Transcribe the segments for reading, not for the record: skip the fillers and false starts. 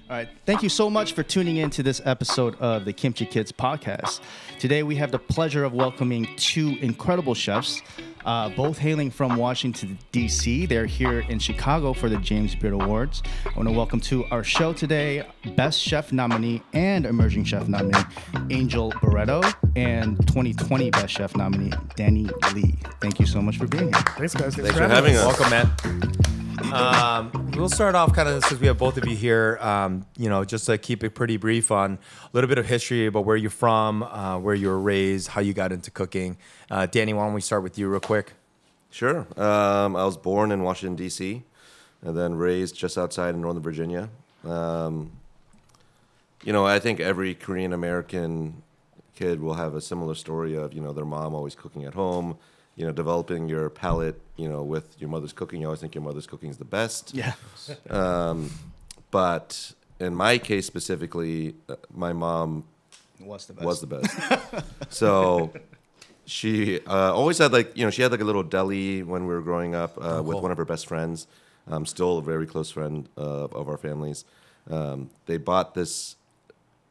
All right. Thank you so much for tuning in to this episode of the Kimchi Kids podcast. Today, we have the pleasure of welcoming two incredible chefs, both hailing from Washington, D.C. They're here in Chicago for the James Beard Awards. I want to welcome to our show today, Best Chef nominee and Emerging Chef nominee, Angel Barreto, and 2020 Best Chef nominee, Danny Lee. Thank you so much for being here. Thanks, guys. Thanks for having us. Welcome, man. We'll start off kind of since we have both of you here, just to keep it pretty brief on a little bit of history about where you're from, where you were raised, how you got into cooking. Danny, why don't we start with you real quick? Sure. I was born in Washington, D.C., and then raised just outside in Northern Virginia. I think every Korean American kid will have a similar story of, their mom always cooking at home, developing your palate, with your mother's cooking. You always think your mother's cooking is the best. Yeah. But in my case specifically, my mom Was the best. So she always had she had a little deli when we were growing up with one of her best friends. Still a very close friend of our families. They bought this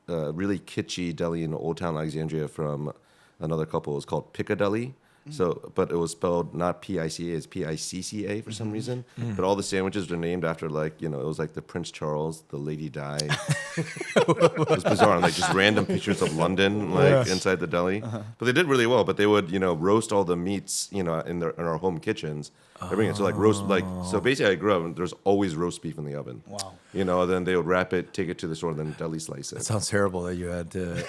really kitschy deli in Old Town Alexandria from another couple. It was called Piccadilly. So, but it was spelled not P-I-C-A, it's P-I-C-C-A for some reason. But all the sandwiches were named after it was like the Prince Charles, the Lady Di. It was bizarre, just random pictures of London inside the deli. But they did really well. But they would roast all the meats in our home kitchens. Everything. So so basically I grew up and there's always roast beef in the oven. Wow. Then they would wrap it, take it to the store, and then deli slice it. That sounds terrible that you had to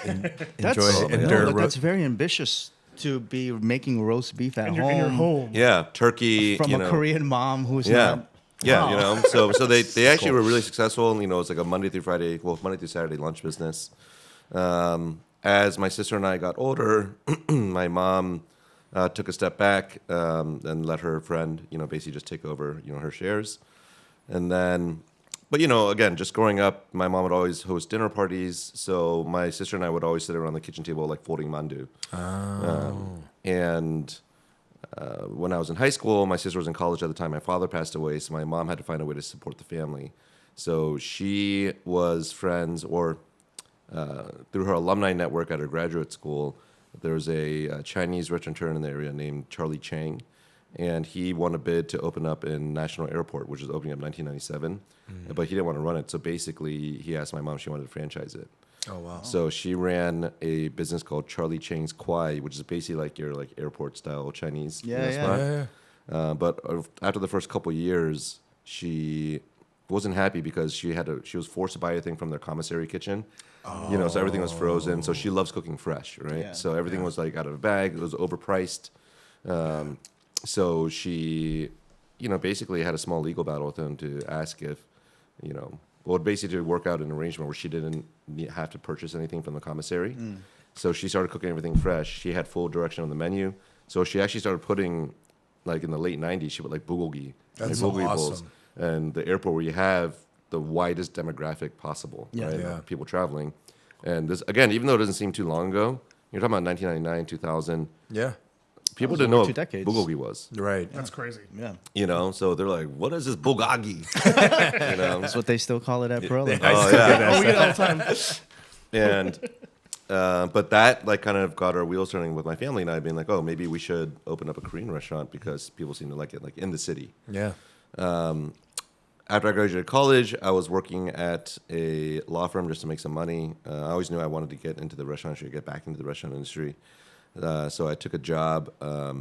That's very ambitious to be making roast beef at in your home. Yeah, turkey. From a Korean mom who's Yeah. not. Yeah, Wow. so they actually were really successful. It's like a Monday through Saturday lunch business. As my sister and I got older, my mom took a step back and let her friend, basically just take over, her shares. And then, but again, just growing up, my mom would always host dinner parties. So my sister and I would always sit around the kitchen table folding mandu. When I was in high school, my sister was in college at the time. My father passed away, so my mom had to find a way to support the family. So she was friends, or through her alumni network at her graduate school, there was a Chinese restaurateur in the area named Charlie Chang, and he won a bid to open up in National Airport, which was opening up in 1997, but he didn't want to run it. So basically, he asked my mom if she wanted to franchise it. Oh, wow. So she ran a business called Charlie Chang's Kwai, which is basically your airport style Chinese spot. But after the first couple years, she wasn't happy because she was forced to buy everything from their commissary kitchen. So everything was frozen. So she loves cooking fresh, right? Yeah. So everything was out of a bag. It was overpriced. So she, basically had a small legal battle with him to ask if, basically to work out an arrangement where she didn't have to purchase anything from the commissary. So she started cooking everything fresh. She had full direction on the menu. So she actually started putting, in the late 90s, she put bulgogi. That's bulgogi awesome. bowls. And the airport where you have the widest demographic possible, right? Yeah. People traveling. And this, again, even though it doesn't seem too long ago, you're talking about 1999, 2000. Yeah. People was didn't over know 2 what decades. bulgogi was. Right. That's crazy. Yeah. So they're like, what is this bulgogi? That's what they still call it at Perella. Oh, yeah. Oh, we get it all the time. And but that kind of got our wheels turning with my family and I, being like, oh, maybe we should open up a Korean restaurant because people seem to like it, in the city. Yeah. After I graduated college, I was working at a law firm just to make some money. I always knew I wanted to get into the restaurant industry, get back into the restaurant industry. So I took a job. I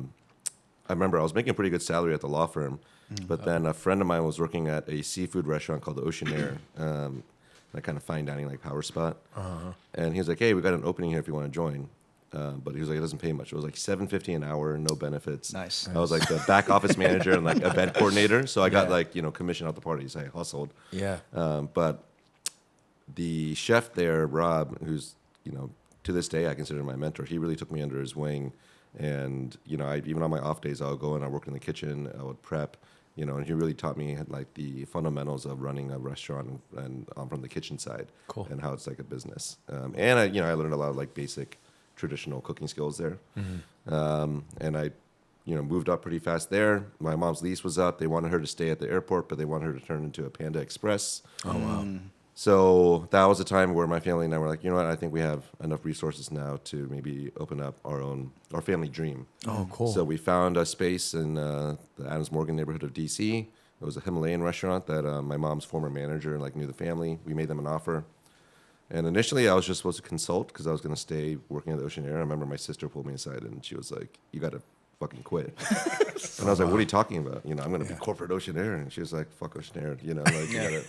remember I was making a pretty good salary at the law firm, but then a friend of mine was working at a seafood restaurant called the Ocean Air, that kind of fine dining power spot. And he was like, hey, we got an opening here if you want to join. But he was like, it doesn't pay much. It was $7.50 an hour, no benefits. Nice. I was like the back office manager and event coordinator. So I got commission out the parties. I hustled. Yeah. But the chef there, Rob, who's, to this day I consider my mentor, he really took me under his wing. And, even on my off days, I would go and I worked in the kitchen, I would prep, and he really taught me the fundamentals of running a restaurant and from the kitchen side. Cool. And how it's like a business. And I learned a lot of basic traditional cooking skills there. And I, moved up pretty fast there. My mom's lease was up. They wanted her to stay at the airport, but they wanted her to turn into a Panda Express. Oh, wow. So that was a time where my family and I were like, you know what, I think we have enough resources now to maybe open up our family dream. Oh, cool. So we found a space in the Adams Morgan neighborhood of D.C. It was a Himalayan restaurant that my mom's former manager knew the family. We made them an offer. And initially I was just supposed to consult because I was going to stay working at the Ocean Air. I remember my sister pulled me aside and she was like, you got to fucking quit. And I was like, what are you talking about? I'm going to be corporate Ocean Air. And she was like, fuck Ocean Air. You got to...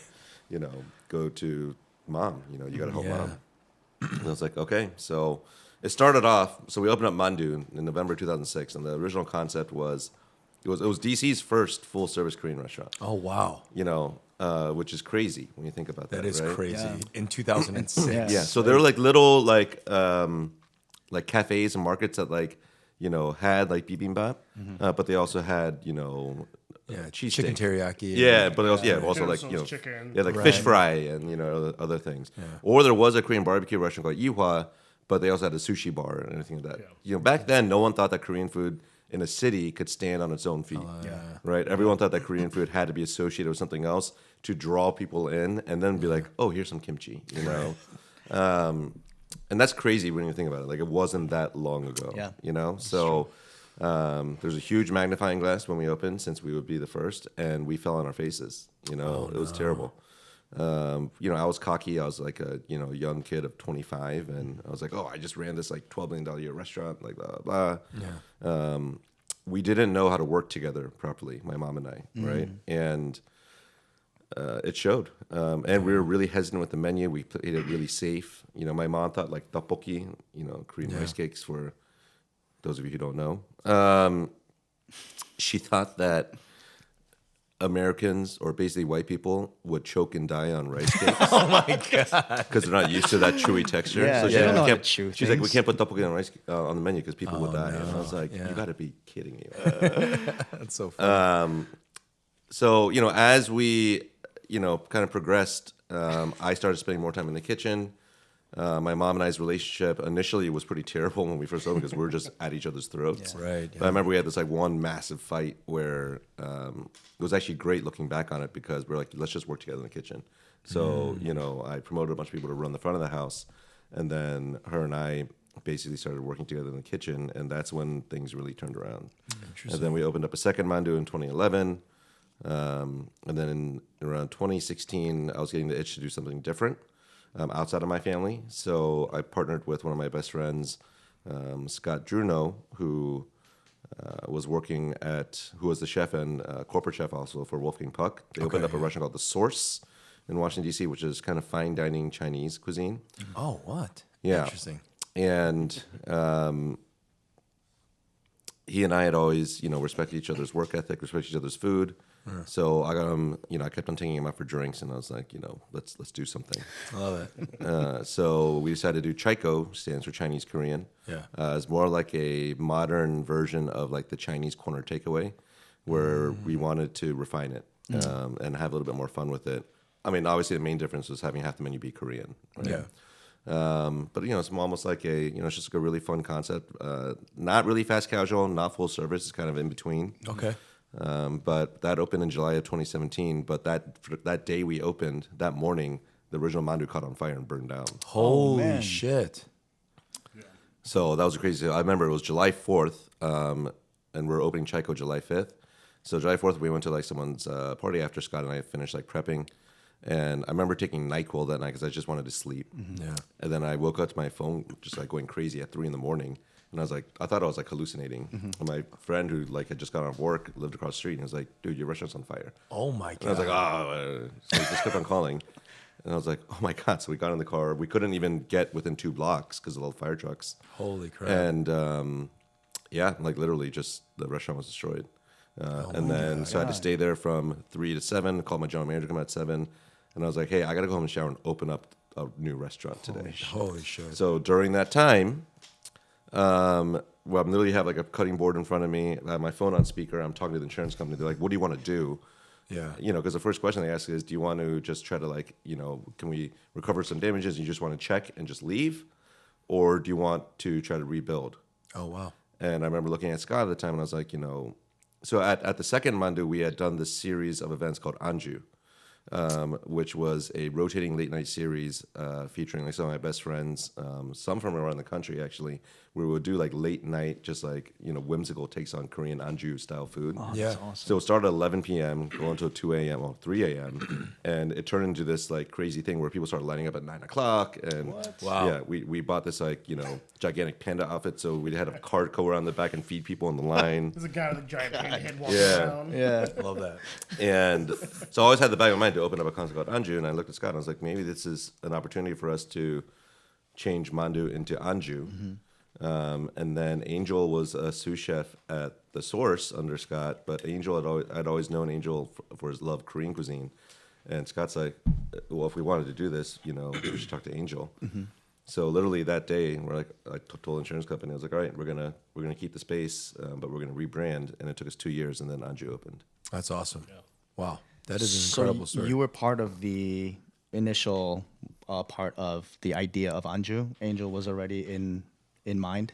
go to mom, you got to help mom. And I was like, okay. So it started off, so we opened up Mandu in November 2006. And the original concept was, it was DC's first full service Korean restaurant. Oh, wow. Which is crazy when you think about that. That is right? crazy. Yeah. In 2006. Yeah. So there were like little like cafes and markets that had like bibimbap, but they also had, cheese chicken steak. teriyaki. Yeah, but also like chicken. like fish fry and other things. Yeah. Or there was a Korean barbecue restaurant called Yihwa, but they also had a sushi bar and anything like that. Yeah. Back then, no one thought that Korean food in a city could stand on its own feet. Right? Everyone thought that Korean food had to be associated with something else to draw people in, and then be like, oh, here's some kimchi. And that's crazy when you think about it. Like it wasn't that long ago. Yeah. So. There's a huge magnifying glass when we opened, since we would be the first, and we fell on our faces. It was terrible. I was cocky. I was like a young kid of 25, and I was like, oh, I just ran this like $12 million a year restaurant, like blah blah. Yeah. We didn't know how to work together properly, my mom and I, right? And it showed. And we were really hesitant with the menu. We played it really safe. My mom thought like tteokbokki, Korean rice cakes for those of you who don't know. She thought that Americans, or basically white people, would choke and die on rice cakes. Oh my god! Because they're not used to that chewy texture. Yeah, so they don't know how to chew she's like, we things. can't put tteokbokki on the menu because people will die. And I was like, you got to be kidding me. That's so funny. So as we kind of progressed, I started spending more time in the kitchen. My mom and I's relationship initially was pretty terrible when we first opened because we were just at each other's throats. Yeah. Right. But I remember we had this like one massive fight where it was actually great looking back on it because we're like, let's just work together in the kitchen. So, I promoted a bunch of people to run the front of the house. And then her and I basically started working together in the kitchen. And that's when things really turned around. And then we opened up a second Mandu in 2011. And then in around 2016, I was getting the itch to do something different. Outside of my family. So I partnered with one of my best friends, Scott Druno, who was the chef and corporate chef also for Wolfgang Puck. They opened up a restaurant called The Source in Washington, D.C., which is kind of fine dining Chinese cuisine. Oh, what? Yeah. Interesting. And he and I had always, respected each other's work ethic, respected each other's food. So I got him, I kept on taking him out for drinks, and I was like, let's do something. I love it. So we decided to do Chaiko, stands for Chinese Korean. Yeah. It's more like a modern version of like the Chinese corner takeaway, where we wanted to refine it and have a little bit more fun with it. I mean, obviously the main difference was having half the menu be Korean. Right? Yeah. But it's almost like it's just like a really fun concept. Not really fast casual, not full service. It's kind of in between. Okay. But that opened in July of 2017. But that day we opened, that morning, the original Mandu caught on fire and burned down. Holy man. shit. So that was a crazy. I remember it was July 4th, and we're opening Chaiko July 5th. So July 4th, we went to like someone's party after Scott and I finished like prepping. And I remember taking NyQuil that night because I just wanted to sleep. Yeah. And then I woke up to my phone just like going crazy at 3 a.m. And I was like, I thought I was like hallucinating. And my friend who like had just got off work lived across the street, and he was like, dude, your restaurant's on fire. Oh my god. And I was like, so he just kept on calling. And I was like, oh my God. So we got in the car. We couldn't even get within 2 blocks because of all the fire trucks. Holy crap. And like literally just the restaurant was destroyed. And then so I had to stay there from 3 to 7, called my general manager, come out at 7. And I was like, hey, I got to go home and shower and open up a new restaurant today. Holy shit. So during that time, I literally have like a cutting board in front of me. I have my phone on speaker. I'm talking to the insurance company. They're like, what do you want to do? Yeah. Because the first question they ask is, do you want to just try to like, can we recover some damages and you just want to check and just leave? Or do you want to try to rebuild? Oh, wow. And I remember looking at Scott at the time and I was like, so at the second Mandu, we had done this series of events called Anju. which was a rotating late night series featuring like some of my best friends, some from around the country actually, where we would do like late night, just like whimsical takes on Korean Anju style food. Oh, Yeah. that's awesome. So it started at 11 p.m., go until 2 a.m., or 3 a.m., and it turned into this like crazy thing where people started lining up at 9 o'clock. And Wow. yeah, we bought this like, gigantic panda outfit, so we had a cart go around the back and feed people on the line. There's a guy with a giant panda head walking Yeah. around. Yeah. I love that. And so I always had the back of my mind to open up a concept called Anju, and I looked at Scott and I was like, maybe this is an opportunity for us to change Mandu into Anju. And then Angel was a sous chef at the Source under Scott, but I'd always known Angel for his love of Korean cuisine. And Scott's like, well, if we wanted to do this, we should talk to Angel. So literally that day, I told the insurance company, I was like, all right, we're gonna keep the space, but we're gonna rebrand. And it took us 2 years, and then Anju opened. That's awesome. Wow. That is an So incredible story. you were part of the initial part of the idea of Anju. Angel was already in mind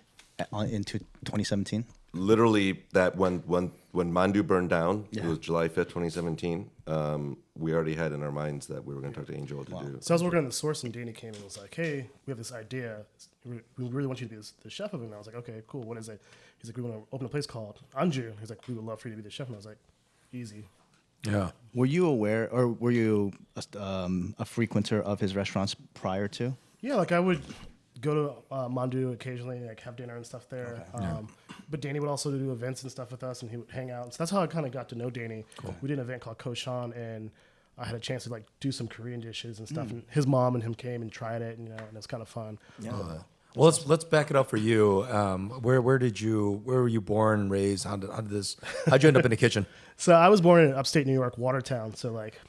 into 2017. Literally, that when Mandu burned down, Yeah. it was July 5th, 2017. We already had in our minds that we were going to talk to Angel to do. So I was working on the Source, and Danny came and was like, "Hey, we have this idea. We really want you to be the chef of it." And I was like, "Okay, cool. What is it?" He's like, "We want to open a place called Anju." He's like, "We would love for you to be the chef." And I was like, "Easy." Yeah. Were you aware, or were you a frequenter of his restaurants prior to? Yeah, like I would go to Mandu occasionally, like have dinner and stuff there. But Danny would also do events and stuff with us, and he would hang out. So that's how I kind of got to know Danny. Cool. We did an event called Koshan, and I had a chance to like do some Korean dishes and stuff. And his mom and him came and tried it, and and it's kind of fun. Yeah. Well, let's back it up for you. Where were you born, raised? How'd you end up in the kitchen? So I was born in upstate New York, Watertown, so like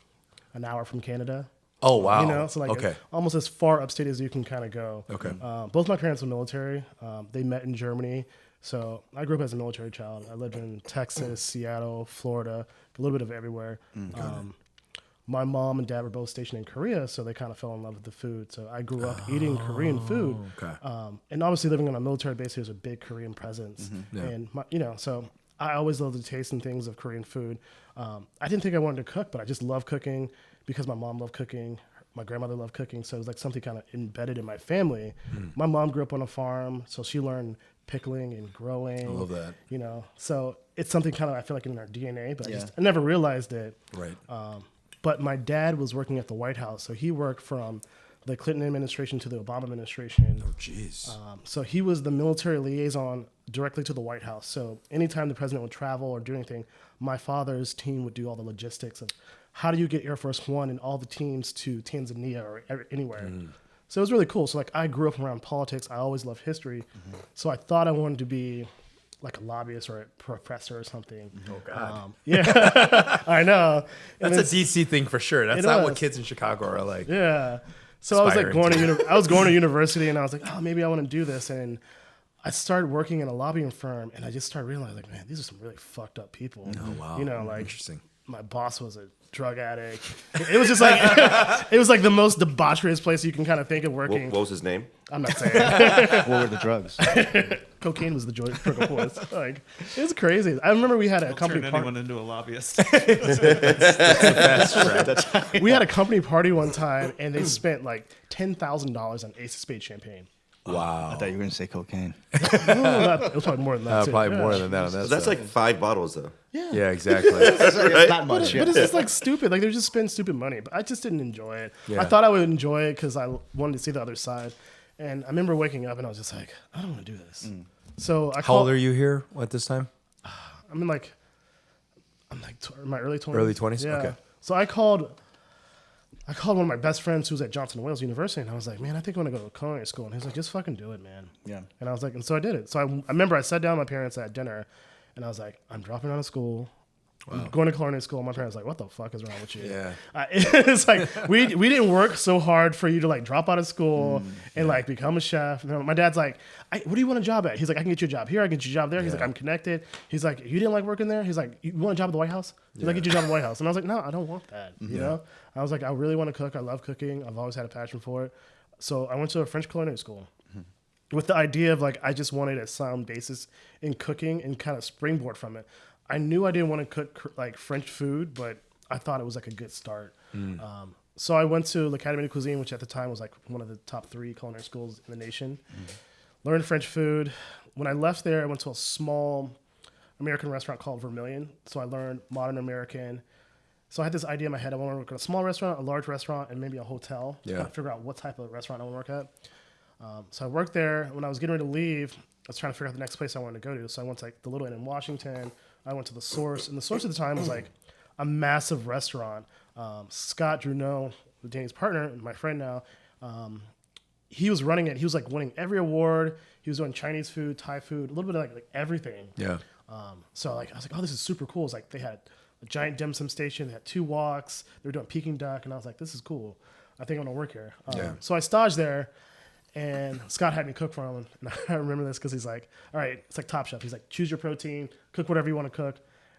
an hour from Canada. Oh wow. So like okay. almost as far upstate as you can kind of go. Okay. Both my parents were military. They met in Germany. So I grew up as a military child. I lived in Texas, Seattle, Florida, a little bit of everywhere. My mom and dad were both stationed in Korea, so they kind of fell in love with the food. So I grew up eating Korean food. Okay. And obviously living on a military base, there's a big Korean presence. Yeah. And, so I always loved the taste and things of Korean food. I didn't think I wanted to cook, but I just love cooking because my mom loved cooking. My grandmother loved cooking, so it was like something kind of embedded in my family. My mom grew up on a farm, so she learned pickling and growing. I love that. So it's something kind of I feel like in our DNA, but I never realized it. Right. But my dad was working at the White House, so he worked from the Clinton administration to the Obama administration. Oh jeez. So he was the military liaison directly to the White House. So anytime the president would travel or do anything, my father's team would do all the logistics of how do you get Air Force One and all the teams to Tanzania or anywhere. So it was really cool. So like I grew up around politics. I always loved history. So I thought I wanted to be like a lobbyist or a professor or something. Oh God. Yeah, I know. And That's a DC thing for sure. That's It not was. what kids in Chicago are like. yeah. So I was like Aspiring I was going to university, and I was like, oh, maybe I want to do this. And I started working in a lobbying firm, and I just started realizing, like, man, these are some really fucked up people. Oh wow. Like Interesting. my boss was a drug addict. It was just like it was like the most debaucherous place you can kind of think of working. What was his name? I'm not saying What were the drugs? cocaine was the drug of course. Like it was crazy. I remember we had a company Turn party. anyone into a lobbyist. We had a company party one time, and they spent like $10,000 on Ace of Spades champagne. Wow. I thought you were going to say cocaine. It was probably more than that. Too. Probably Yeah. more than that. On that That's stuff. like 5 bottles, though. Yeah, exactly. Not much. But it's just like stupid. Like they just spend stupid money. But I just didn't enjoy it. Yeah. I thought I would enjoy it because I wanted to see the other side. And I remember waking up and I was just like, I don't want to do this. So I How old are you here at this time? I'm like in my early 20s. Early 20s? Yeah. Okay. So I called one of my best friends who was at Johnson & Wales University, and I was like, man, I think I want to go to culinary school. And he's like, just fucking do it, man. Yeah. And I was like, and so I did it. So I remember I sat down with my parents at dinner, and I was like, I'm dropping out of school. I'm going to culinary school. My parents were like, what the fuck is wrong with you? Yeah. It's like, we didn't work so hard for you to like drop out of school and like become a chef. And my dad's like, what do you want a job at? He's like, I can get you a job here. I can get you a job there. He's like, I'm connected. He's like, you didn't like working there? He's like, you want a job at the White House? He's like, get you a job at the White House. And I was like, no, I don't want that. You know? I was like, I really want to cook. I love cooking. I've always had a passion for it. So I went to a French culinary school with the idea of like, I just wanted a sound basis in cooking and kind of springboard from it. I knew I didn't want to cook like French food, but I thought it was like a good start. So I went to l'Académie de Cuisine, which at the time was like one of the top 3 culinary schools in the nation. Learned French food. When I left there, I went to a small American restaurant called Vermilion. So I learned modern American. So I had this idea in my head. I want to work at a small restaurant, a large restaurant, and maybe a hotel. Yeah. To figure out what type of restaurant I want to work at. So I worked there. When I was getting ready to leave, I was trying to figure out the next place I wanted to go to. So I went to like the Little Inn in Washington. I went to the Source. And the Source at the time was like a massive restaurant. Scott Druneau, Danny's partner and my friend now, he was running it. He was like winning every award. He was doing Chinese food, Thai food, a little bit of like everything. Yeah. So like I was like, oh, this is super cool. It's like they had a giant dim sum station. They had 2 walks. They were doing Peking duck, and I was like, this is cool. I think I'm gonna work here. So I staged there, and Scott had me cook for him. And I remember this because he's like, all right, it's like Top Chef. He's like, choose your protein, cook whatever you want to cook.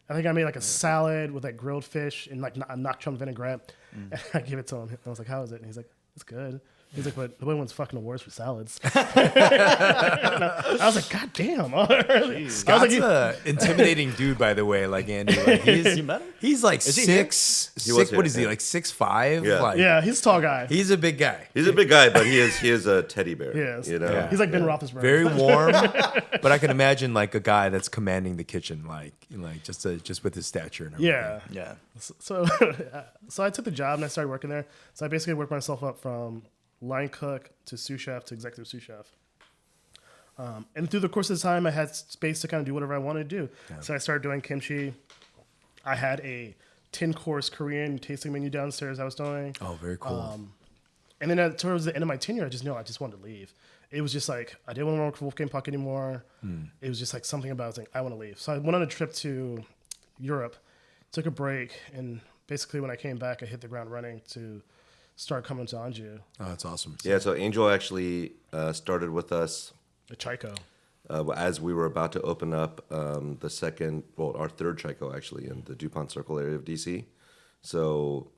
I think I made like a salad with like grilled fish and like a nak chum vinaigrette. And I gave it to him. I was like, how is it? And he's like, it's good. He's like, but nobody wins fucking awards for salads. I was like, God damn. Scott's an intimidating dude, by the way. Like Andy, like he's like six. What is he, like 6'5"? Yeah. Like, Yeah, he's a tall guy. he's a big guy. He's a big guy, but he is a teddy bear. Yes. You know? Yeah. He's like Ben Roethlisberger. Very warm, but I can imagine like a guy that's commanding the kitchen, like just with his stature and everything. Yeah. Yeah. So I took the job and I started working there. So I basically worked myself up from line cook to sous chef to executive sous chef. And through the course of the time, I had space to kind of do whatever I wanted to do. Yeah. So I started doing kimchi. I had a 10-course Korean tasting menu downstairs I was doing. Oh, very cool. And then towards the end of my tenure, I just wanted to leave. It was just like, I didn't want to work for Wolfgang Puck anymore. It was just like something about it. I was like, I want to leave. So I went on a trip to Europe, took a break, and basically when I came back, I hit the ground running to start coming to Anju. Oh, that's awesome. Yeah, so Angel actually started with us The Chico. as we were about to open up our third Chico actually in the DuPont Circle area of DC. So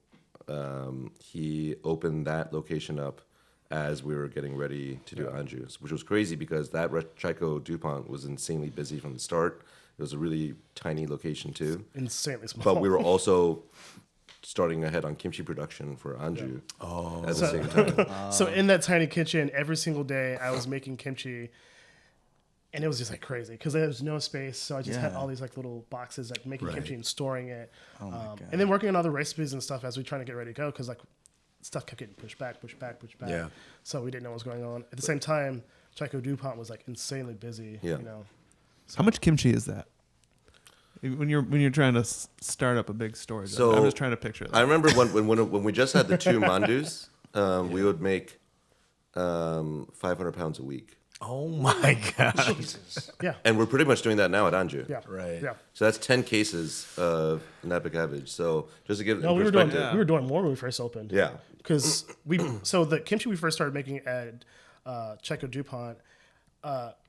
he opened that location up as we were getting ready to do Anju, which was crazy because that Chico DuPont was insanely busy from the start. It was a really tiny location too. Insanely small. But we were also starting ahead on kimchi production for Anju at the same time. So in that tiny kitchen, every single day I was making kimchi, and it was just like crazy because there was no space. So I just had all these like little boxes, like making kimchi and storing it, and then working on other recipes and stuff as we trying to get ready to go because like stuff kept getting pushed back. Yeah. So we didn't know what was going on. At the same time, Chico DuPont was like insanely busy. Yeah. You know. How much kimchi is that? When you're trying to start up a big store, So I'm just trying to picture that. I remember when we just had the 2 mandus, we would make 500 pounds a week. Oh my god. Yeah. And we're pretty much doing that now at Anju. Yeah. Right. Yeah. So that's 10 cases of napa cabbage. So just to give No, it we were doing perspective. we were doing more when we first opened. Yeah. Because the kimchi we first started making at Chico DuPont,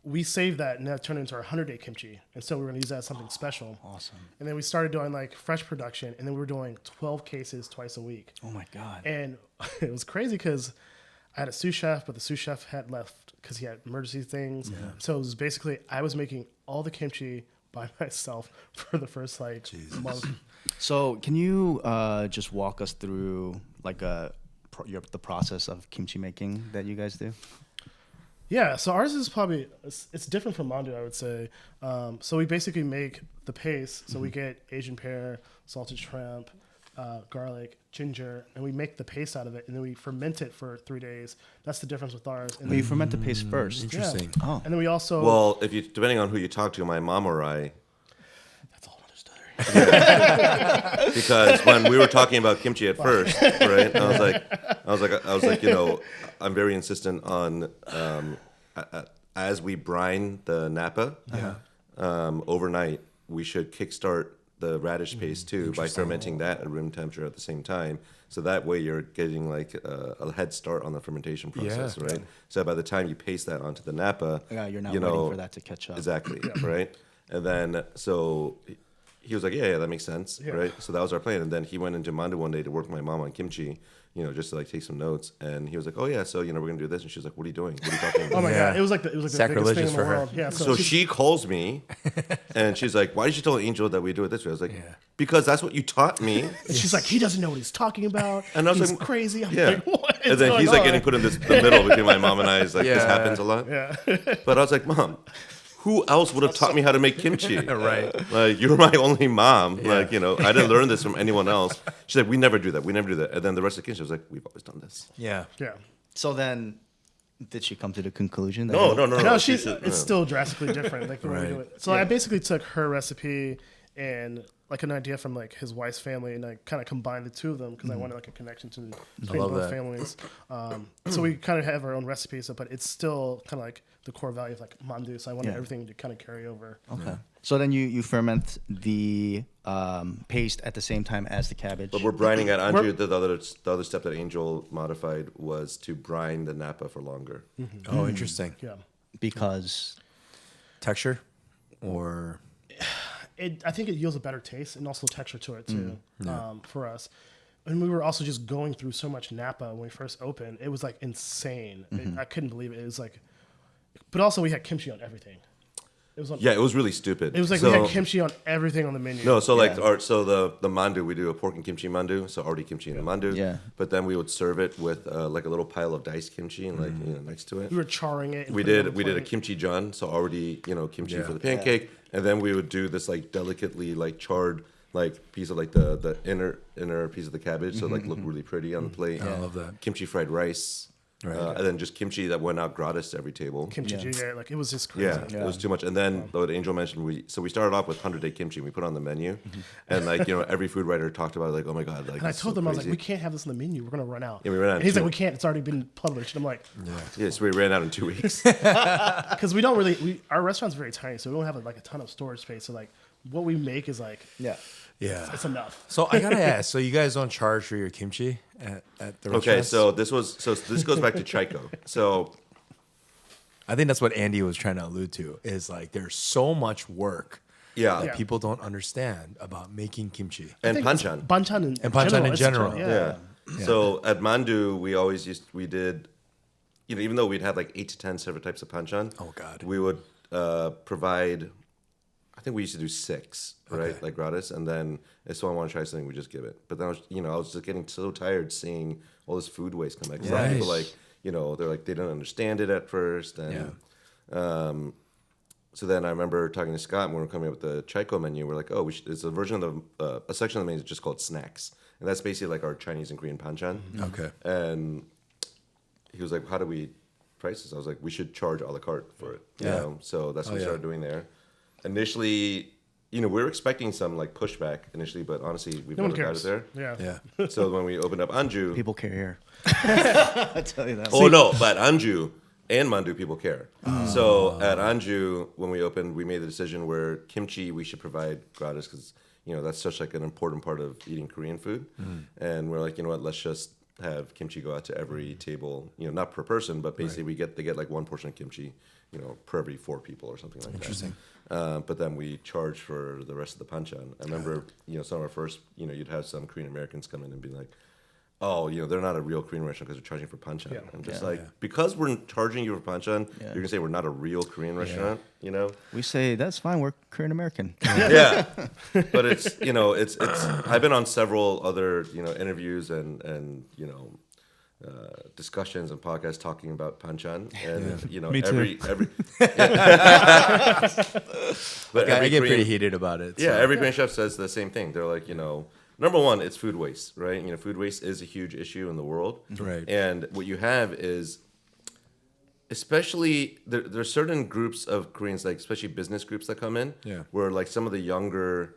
we saved that and that turned into our 100-day kimchi. And so we were going to use that as something special. Awesome. And then we started doing like fresh production, and then we were doing 12 cases twice a week. Oh my God. And it was crazy because I had a sous chef, but the sous chef had left because he had emergency things. Yeah. So it was basically I was making all the kimchi by myself for the first month. So can you just walk us through like the process of kimchi making that you guys do? Yeah, so ours is probably it's different from mandu, I would say. So we basically make the paste. So we get Asian pear, salted shrimp, garlic, ginger, and we make the paste out of it, and then we ferment it for 3 days. That's the difference with ours. And But you ferment the paste first. Interesting. Yeah. Oh. And then we also Well, depending on who you talk to, my mom or I, that's all understood. because when we were talking about kimchi at first, right? I was like, I'm very insistent on as we brine the napa overnight, we should kickstart the radish paste too by fermenting that at room temperature at the same time. So that way you're getting like a head start on the fermentation process, right? So by the time you paste that onto the napa, You're not waiting for that to catch up. Exactly, right? And then so he was like, yeah, that makes sense, Yeah. right? So that was our plan. And then he went into Mandu one day to work with my mom on kimchi, just to like take some notes. And he was like, oh yeah, so we're gonna do this. And she was like, what are you doing? What are you talking about? Oh my Yeah. god, it was like the biggest thing Sacrilegious in for the her. world. Yeah. So she's- she calls me, and she's like, why did you tell Angel that we do it this way? I was like, because that's what you taught me. and she's like, he doesn't know what he's talking about. And I was he's like, crazy. I'm yeah. like, what? And then he's like getting put in the middle between my mom and I. It's like, this Yeah. happens a lot. Yeah. But I was like, Mom, who else would have taught me how to make kimchi? Right. Like, you're my only mom. Like, I didn't learn this from anyone else. She's like, we never do that. We never do that. And then the rest of the kitchen was like, we've always done this. Yeah. Yeah. So then, did she come to the conclusion that No. No, She it's said, still drastically different. Like the way we do it. So I basically took her recipe and like an idea from like his wife's family, and I kind of combined the two of them because I wanted like a connection to between love both that. families. So we kind of have our own recipes, but it's still kind of like the core value of like mandu. So I wanted everything to kind of carry over. Okay. So then you ferment the paste at the same time as the cabbage. But we're brining at Anju. The other step that Angel modified was to brine the napa for longer. Oh, interesting. Yeah. because Texture or I think it yields a better taste and also texture to it too for us. And we were also just going through so much Napa when we first opened. It was like insane. I couldn't believe it. It was like, but also we had kimchi on everything. It was on, Yeah, it was really stupid. It was like we had kimchi on everything on the menu. No, so like Yeah. the mandu, we do a pork and kimchi mandu, so already kimchi in the mandu. Yeah. But then we would serve it with like a little pile of diced kimchi and like next to it. we were charring it. And We putting it on did the a plate. kimchi jun, so already kimchi Yeah. for the pancake, and then we would do this like delicately like charred like piece of like the inner piece of the cabbage, so like look really pretty on the plate. I love that. Kimchi fried rice, Right. and then just kimchi that went out gratis to every table. kimchi Yeah. jjigae. Like it was just crazy. Yeah, it was too much. And then what Angel mentioned, we started off with 100-day kimchi. We put it on the menu, and like every food writer talked about it, like, oh my god, like. And I it's told so them, I was like, crazy. we can't have this on the menu. We're gonna run out. Yeah, we ran out And he's too. like, we can't. It's already been published. And I'm like, Yeah, so we ran out in 2 weeks. because we don't really. Our restaurant's very tiny, so we don't have like a ton of storage space. So like, what we make is like, yeah. Yeah. it's enough. So I gotta ask. So you guys don't charge for your kimchi at the Okay, restaurants? so this goes back to Chico. So I think that's what Andy was trying to allude to. Is like there's so much work yeah, that Yeah. people don't understand about making kimchi. and I think it's panchan. Banchan And banchan in it's- general. Yeah. So at Mandu, we did, even though we'd had like 8 to 10 separate types of panchan. Oh, God. We would provide. I think we used to do 6, right, Okay. like gratis, and then if someone wanted to try something, we just give it. But then I was just getting so tired seeing all this food waste come back. 'Cause a lot of people Right. they're like they didn't understand it at first, and so then I remember talking to Scott when we were coming up with the Chico menu. We're like, oh, it's a version of a section of the menu is just called snacks, and that's basically like our Chinese and Korean panchan. Okay. And he was like, how do we price this? I was like, we should charge a la carte for it. You Yeah. know? So that's what we yeah. started doing there. Initially, we were expecting some like pushback initially, but honestly, we've No one never got cares. it Yeah. there. Yeah. So when we opened up Anju, People care here. I tell you that. oh no, but Anju and Mandu people care. So at Anju, when we opened, we made the decision where kimchi we should provide gratis because that's such like an important part of eating Korean food. And we're like, you know what, let's just have kimchi go out to every table. Not per person, but basically they get like one portion of kimchi, per every 4 people or something like Interesting. that. But then we charge for the rest of the panchan. I remember, some of our first, you'd have some Korean Americans come in and be like, oh, they're not a real Korean restaurant because they're charging for panchan. Yeah. I'm just Yeah. because we're charging you for panchan, Yeah. you're gonna say we're not a real Korean restaurant, We say that's fine. We're Korean American. Yeah. But it's I've been on several other interviews and discussions and podcasts talking about panchan and Me too. every but I every get Korean, pretty heated about it. yeah, so- every Korean chef says the same thing. They're like, number one, it's food waste, right? Food waste is a huge issue in the world. Right. And what you have is, especially, there's certain groups of Koreans, like especially business groups that come in, Yeah. where like some of the younger,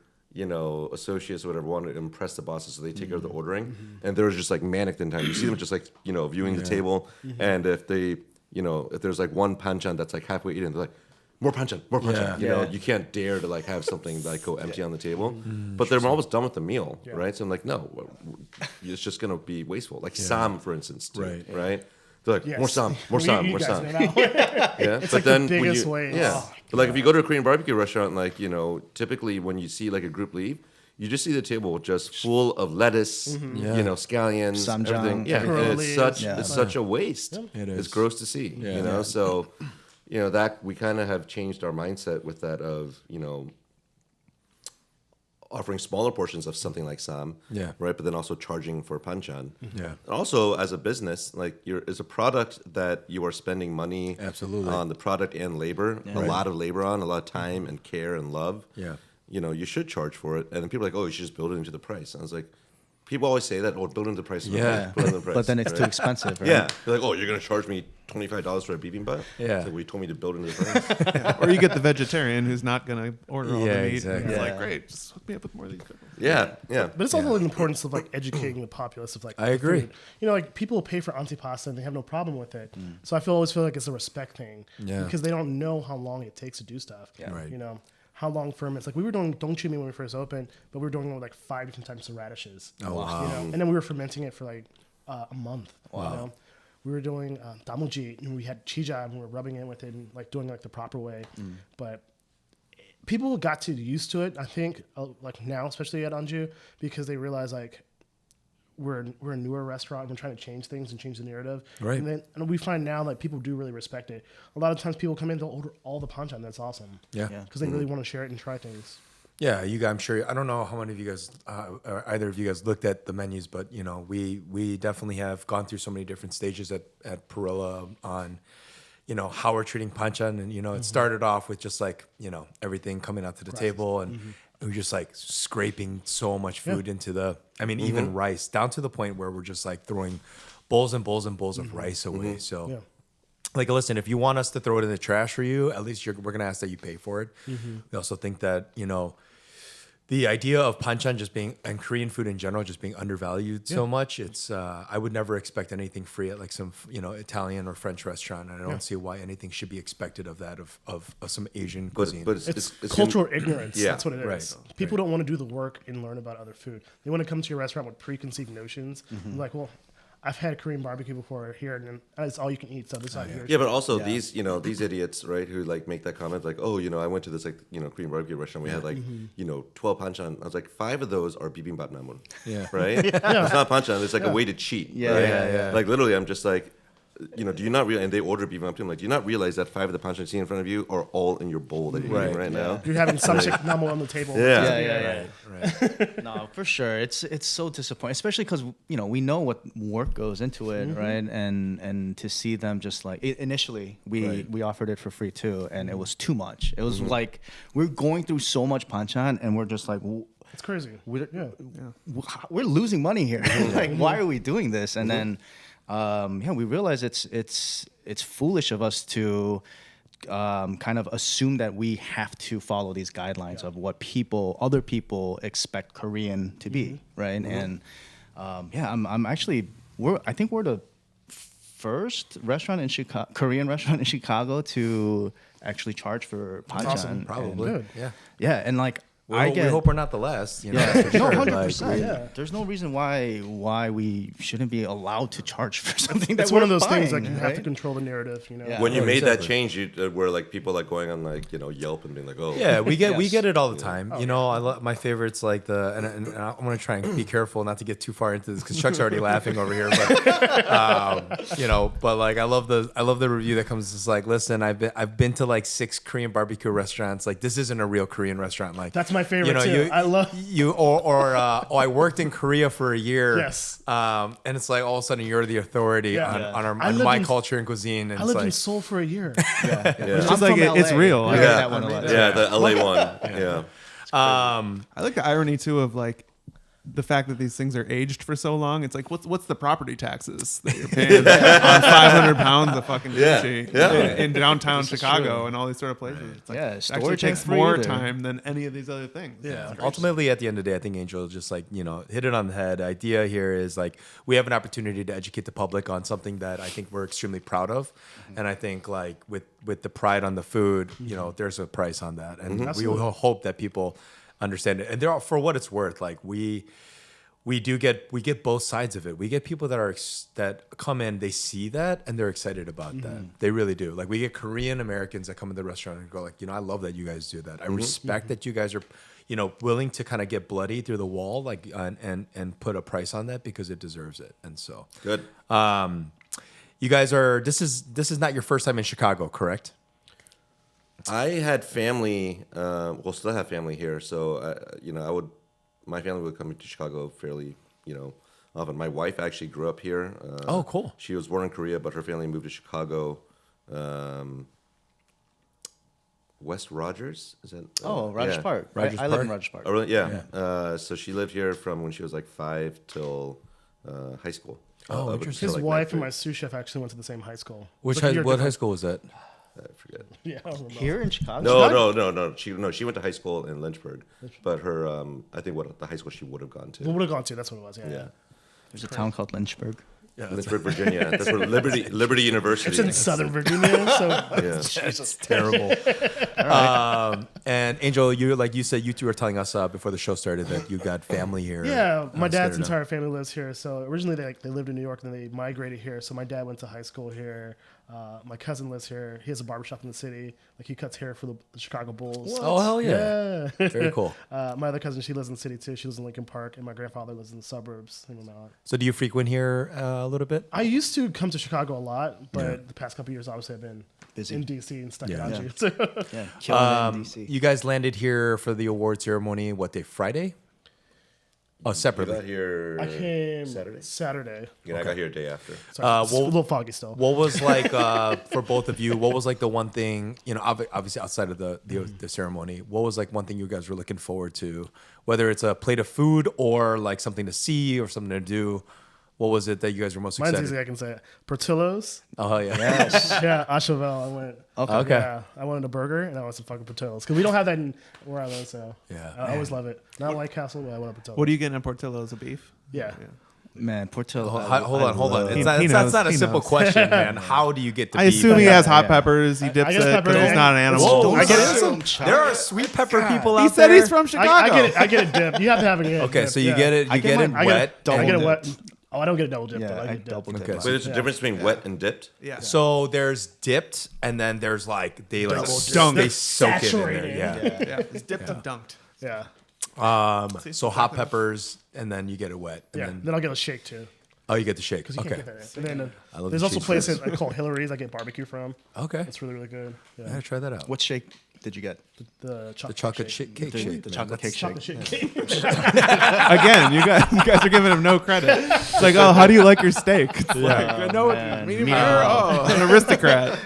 associates or whatever want to impress the bosses, so they take care of the ordering. And they're just like manic the entire time. You see them just like, viewing the table. And if they, if there's like one panchan that's like halfway eaten, they're like, more panchan, more panchan. Yeah. You can't dare to like have something like go empty on the table. But they're almost done with the meal, right? So I'm like, no, it's just gonna be wasteful. Like Sam, for instance, too, Right. right? They're like, Yes. more some, more You some, more guys some. know that. Yeah, It's but like the then when biggest you, way. yeah, Oh, but like if you go to a Korean barbecue restaurant, like typically when you see like a group leave, you just see the table just full of lettuce, scallions, Samjang. everything. Yeah, and Curlies. it's such a waste. It It's is. gross to see. So that we kind of have changed our mindset with that of offering smaller portions of something like sam, right? But then also charging for panchan. Yeah. And also as a business, like it's a product that you are spending money Absolutely. on the product and labor, a lot of labor on, a lot of time and care and love. Yeah. You should charge for it. And then people are like, oh, you should just build it into the price. And I was like, people always say that, build it into the price. Yeah. Put it in the price. But then it's right? too expensive, right? Yeah. They're like, oh, you're going to charge me $25 for a bibimbap? Yeah. It's like, we told me to build it into the price. Or you get the vegetarian who's not going to order all Yeah, the meat. exactly. And it's Yeah. like, great, just hook me up with more of these. Yeah. But it's also the importance of like educating the populace of like. I agree. food. Like people pay for antipasta and they have no problem with it. So I always feel like it's a respect thing. Yeah. Because they don't know how long it takes to do stuff. Yeah. Right. How long ferments. Like we were doing don't chew me when we first opened, but we were doing it with like 5 different types of radishes. Oh, wow. And then we were fermenting it for like a month. Wow. We were doing damuji and we had chija and we were rubbing it with it and like doing it like the proper way. But people got too used to it, I think, like now, especially at Anju, because they realize like we're a newer restaurant and we're trying to change things and change the narrative. Right. And we find now that people do really respect it. A lot of times people come in, they'll order all the panchan. That's awesome. Yeah. Because they really want to share it and try things. Yeah, you guys, I'm sure. I don't know how many of you guys, or either of you guys, looked at the menus, but we definitely have gone through so many different stages at Perilla on, how we're treating panchan, and it started off with just like everything coming out to the table, and we were just like scraping so much food into the, even rice, down to the point where we're just like throwing bowls and bowls and bowls of rice away. So. Yeah. Like, listen, if you want us to throw it in the trash for you, at least we're going to ask that you pay for it. We also think that, the idea of panchan just being, and Korean food in general, just being undervalued so much, it's, I would never expect anything free at like some, Italian or French restaurant. And I don't see why anything should be expected of that, of some Asian cuisine. But It's cultural ignorance. Yeah. That's what it is. Right. People don't want to do the work and learn about other food. They want to come to your restaurant with preconceived notions. Like, well, I've had Korean barbecue before here, and then it's all you can eat. So this is all yours. Yeah, but also these idiots, right, who like make that comment like, oh, I went to this like, Korean barbecue restaurant. We had like, 12 panchan. I was like, 5 of those are bibimbap namun. Yeah. Right? It's not panchan. It's like a way to cheat. Yeah, right? yeah. Like literally, I'm just like, do you not realize, and they order bibimbap too, I'm like, do you not realize that 5 of the panchan you see in front of you are all in your bowl that you're eating right now? You're having some chick namo on the table. Yeah. Right. No, for sure. It's so disappointing, especially because we know what work goes into it, right? And to see them just like initially we offered it for free too, and it was too much. It was like we're going through so much panchan, and we're just like. It's crazy. We're losing money here. Like, why are we doing this? And then, we realize it's foolish of us to kind of assume that we have to follow these guidelines of what other people expect Korean to be, right? And I'm actually I think we're the first restaurant in Chicago, Korean restaurant in Chicago to actually charge for panchan. awesome. Probably. Good. Yeah. Yeah, and like. We hope we're not the last. Yeah, that's for no, sure. 100%. Like, There's no reason why we shouldn't be allowed to charge for something that It's we're one of those things buying, like you have to right? control the narrative. Yeah. When you Yeah, made that exactly. change, you were like people like going on like Yelp and being like, oh Yeah, we get Yes. it all the time. I love my favorites like and I'm gonna try and be careful not to get too far into this because Chuck's already laughing over here. But but like I love the review that comes. It's like, listen, I've been to like 6 Korean barbecue restaurants. Like this isn't a real Korean restaurant. Like That's my favorite too. I love you I worked in Korea for a year. Yes. And it's like all of a sudden you're the authority Yeah. on I lived my in- culture and cuisine. And I it's lived like in Seoul for a year. yeah. It's I'm just like from it's LA. real. I Yeah. like that one a lot. Yeah, the LA one. Yeah. I like the irony too of like the fact that these things are aged for so long. It's like what's the property taxes that you're paying on 500 pounds of fucking Yeah. kimchi Yeah. in downtown This is Chicago true. and all these sort of places. It's like, Yeah, it actually storage ain't takes free more either. time than any of these other things. Yeah. Ultimately, at the end of the day, I think Angel just like, hit it on the head. The idea here is like we have an opportunity to educate the public on something that I think we're extremely proud of. And I think like with the pride on the food, there's a price on that. And we Absolutely. will hope that people understand it. And for what it's worth, like we we get both sides of it. We get people that come in, they see that and they're excited about that. They really do. Like we get Korean Americans that come in the restaurant and go like, I love that you guys do that. I respect that you guys are, willing to kind of get bloody through the wall, like and put a price on that because it deserves it. And so Good. you guys are. This is not your first time in Chicago, correct? I had family, still have family here. So, my family would come to Chicago fairly, often. My wife actually grew up here. Oh, cool. She was born in Korea, but her family moved to Chicago. West Rogers, is that? Rogers yeah. Park. Rogers I live in Park? Rogers Park. Oh, really? Yeah. So she lived here from when she was like 5 till high school. Oh, interesting. His like wife ninth and grade. my sous chef actually went to the same high school. What But you're high different. school was that? I forget. Yeah, I don't know. Here in Chicago? No. She went to high school in Lynchburg, but her I think the high school she would have gone We to. would have gone to. That's what it was. Yeah. Yeah, There's a town called Lynchburg. Lynchburg, Virginia. That's where Liberty University. It's in Southern Virginia, so Yeah. It's terrible. And Angel, you said you two were telling us before the show started that you got family here. yeah. My dad's Amsterdam. entire family lives here. So originally they lived in New York, and then they migrated here. So my dad went to high school here. My cousin lives here. He has a barbershop in the city. Like he cuts hair for the Chicago Bulls. Oh hell yeah! Yeah. Very cool. My other cousin, she lives in the city too. She lives in Lincoln Park, and my grandfather lives in the suburbs. So do you frequent here a little bit? I used to come to Chicago a lot, but the past couple of years, obviously, I've been Busy. in DC and stuck Yeah. in Anju. So Yeah, killing it in DC. You guys landed here for the award ceremony. What day? Friday? Oh, I separately. got here I came Saturday. Yeah, I got here a day after. Sorry, it's a little foggy still. What was like for both of you? What was like the one thing obviously outside of the ceremony? What was like one thing you guys were looking forward to? Whether it's a plate of food or like something to see or something to do. What was it that you guys were most Mine's excited? easy, I can say it. Portillo's. Oh yeah. Yes. Yeah, Achevel. I went. Okay. Yeah, I wanted a burger and I wanted some fucking Portillo's because we don't have that in where I live. So Yeah. I always love it. Not White Castle, but I want a Portillo's. What do you get in Portillo's? A beef? Yeah. Man, Portillo. Hold on. He That's knows, not a he simple knows. question, man. How do you get the I beef? assume he has hot yeah. peppers. He I dips guess it, but pepper- he's not an animal. Whoa, I get it. there are sweet pepper people out He there. said he's from Chicago. I get it. I get it dipped. You have to have it. Okay, dipped, so you yeah. get it. You get it mine- wet. I get it Double wet. dipped. Oh, I don't get it double dipped. Yeah, though. I I get it dipped. double Okay. dipped. But there's a difference between wet and dipped. Yeah. So there's dipped, and then there's like they like Dunked. they soak it in Saturated. there. Yeah. yeah, it's dipped and dunked. Yeah. So hot peppers, and then you get it wet. And Yeah. then, Then I'll get a shake too. oh, you get the shake. Because you Okay. can't get that. And then I love there's the also cheese places fries. called Hillary's I get barbecue from. Okay. It's really, really good. I Yeah. gotta try that out. What shake did you get? The The chocolate shake. cake shake. The man. chocolate cake Chocolate shake. shake. Again, you guys are giving him no credit. It's like, oh, how do you like your steak? It's like, I know man. it's medium rare. Oh, an aristocrat.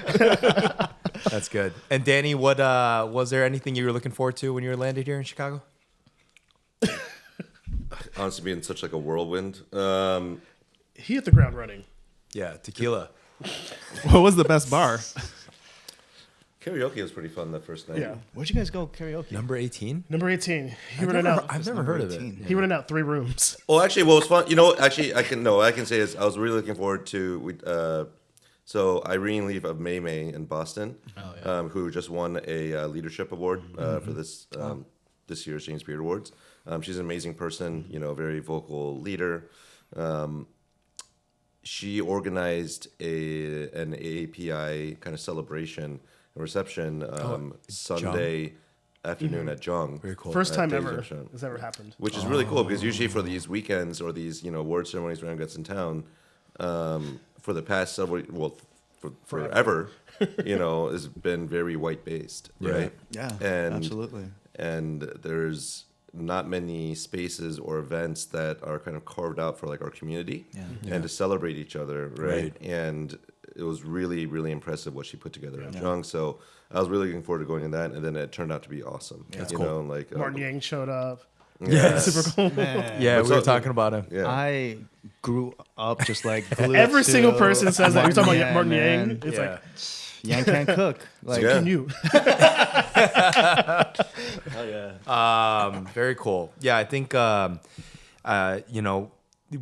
That's good. And Danny, what was there anything you were looking forward to when you landed here in Chicago? Honestly, being such like a whirlwind. He hit the ground running. Yeah, tequila. What was the best bar? Karaoke was pretty fun that first night. Yeah. Where'd you guys go karaoke? Number 18. Number 18. He rented out. I've never heard of it. 18. He rented out 3 rooms. Well, actually, what was fun, actually, I can say is I was really looking forward to, so Irene Leaf of May May in Boston, who just won a leadership award for this year's James Beard Awards. She's an amazing person, a very vocal leader. She organized an AAPI kind of celebration and reception Sunday afternoon at Jung. Very cool. First time Days ever Restaurant. has ever happened. Which is really cool because usually for these weekends or these award ceremonies Rand gets in town, for the past forever, has been very white based, right? Yeah, and absolutely. And there's not many spaces or events that are kind of carved out for like our community and to celebrate each other, right? And it was really, really impressive what she put together at Jung. So I was really looking forward to going to that, and then it turned out to be awesome. That's you cool. know, like Martin Yang showed up. Yes. Super cool. Yeah, we were talking about him. Yeah. I grew up just like glued Every to single person says that. You're talking about Martin man. Yang. It's like, Yang can't cook. Like, Yeah. can you? Very cool. Yeah, I think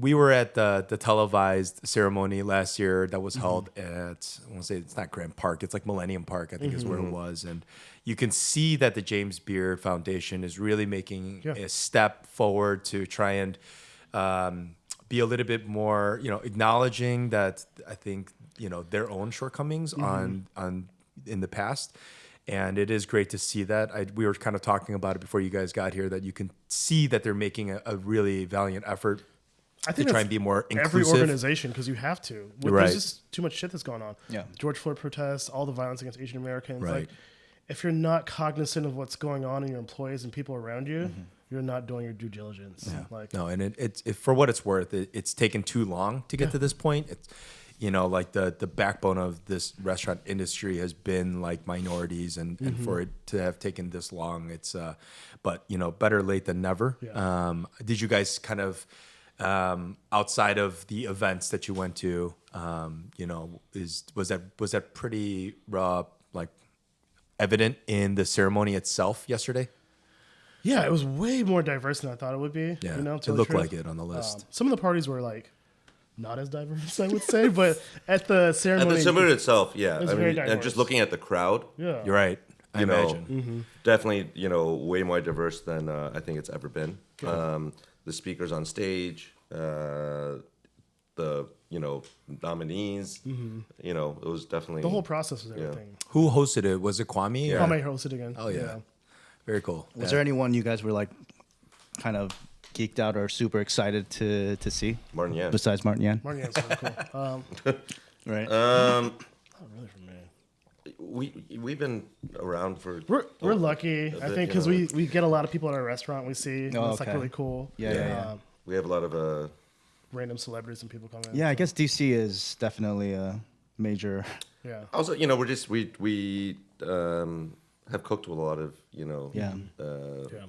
we were at the televised ceremony last year that was held at, I want to say it's not Grant Park, it's like Millennium Park, I think is where it was. And you can see that the James Beard Foundation is really making a step forward to try and be a little bit more, acknowledging that I think, their own shortcomings on in the past. And it is great to see that. We were kind of talking about it before you guys got here, that you can see that they're making a really valiant effort to try and be more inclusive. Every organization, because you have to. Right. There's just too much shit that's going on. Yeah. George Floyd protests, all the violence against Asian Americans. Right. Like, if you're not cognizant of what's going on in your employees and people around you, you're not doing your due diligence. Yeah. Like, No, and it for what it's worth, it's taken too long to get to this point. It's, like the backbone of this restaurant industry has been like minorities, and for it to have taken this long, it's but better late than never. Yeah. Did you guys kind of outside of the events that you went to, was that pretty like evident in the ceremony itself yesterday? yeah, it was way more diverse than I thought it would be. Yeah, to it tell the looked truth. like it on the list. Some of the parties were like not as diverse, I would say, but at the ceremony, At the ceremony itself, yeah. It's I very mean, and diverse. just looking at the crowd, yeah, You're right. I you know, imagine. definitely, way more diverse than I think it's ever been. The speakers on stage, the nominees, it was definitely the whole process was everything. Who hosted it? Was it Kwame? Yeah. or- Kwame hosted again. Oh yeah. Very cool. Was there anyone you guys were like kind of geeked out or super excited to see Martin Yan. besides Martin Yan? Martin Yan's so cool. Right. Not really for me. We've been around for We're lucky, I bit, think, because we get a lot of people at our restaurant. We see, and Oh, it's like okay. really cool. Yeah. we have a lot of Random celebrities and people coming. Yeah, I guess DC is definitely a major. Yeah. also we're just we have cooked with a lot of Yeah. Yeah.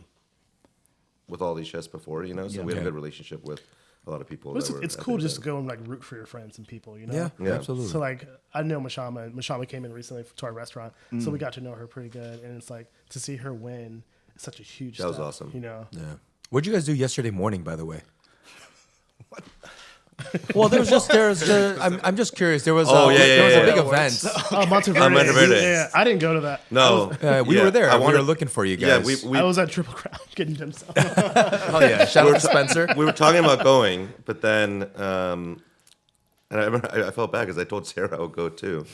with all these chefs before, so we have Yeah. a good relationship with a lot of people. But that were it's at cool the just to event. go and like root for your friends and people, Yeah, Yeah. absolutely. So like I know Mashama, and Mashama came in recently to our restaurant, so we got to know her pretty good, and it's like to see her win is such a huge. That was step, awesome. Yeah. What'd you guys do yesterday morning, by the way? Well, I'm just curious. There was Oh, yeah, there was yeah, a big yeah. event. Oh, Monteverde. Monteverde. Yeah, I didn't go to that. No, We yeah, were there. I We wanted- were looking for you Yeah, guys. we I was at Triple Crown getting dim sum. Oh yeah, shout out to Spencer. we were talking about going, but then and I remember I felt bad because I told Sarah I would go too,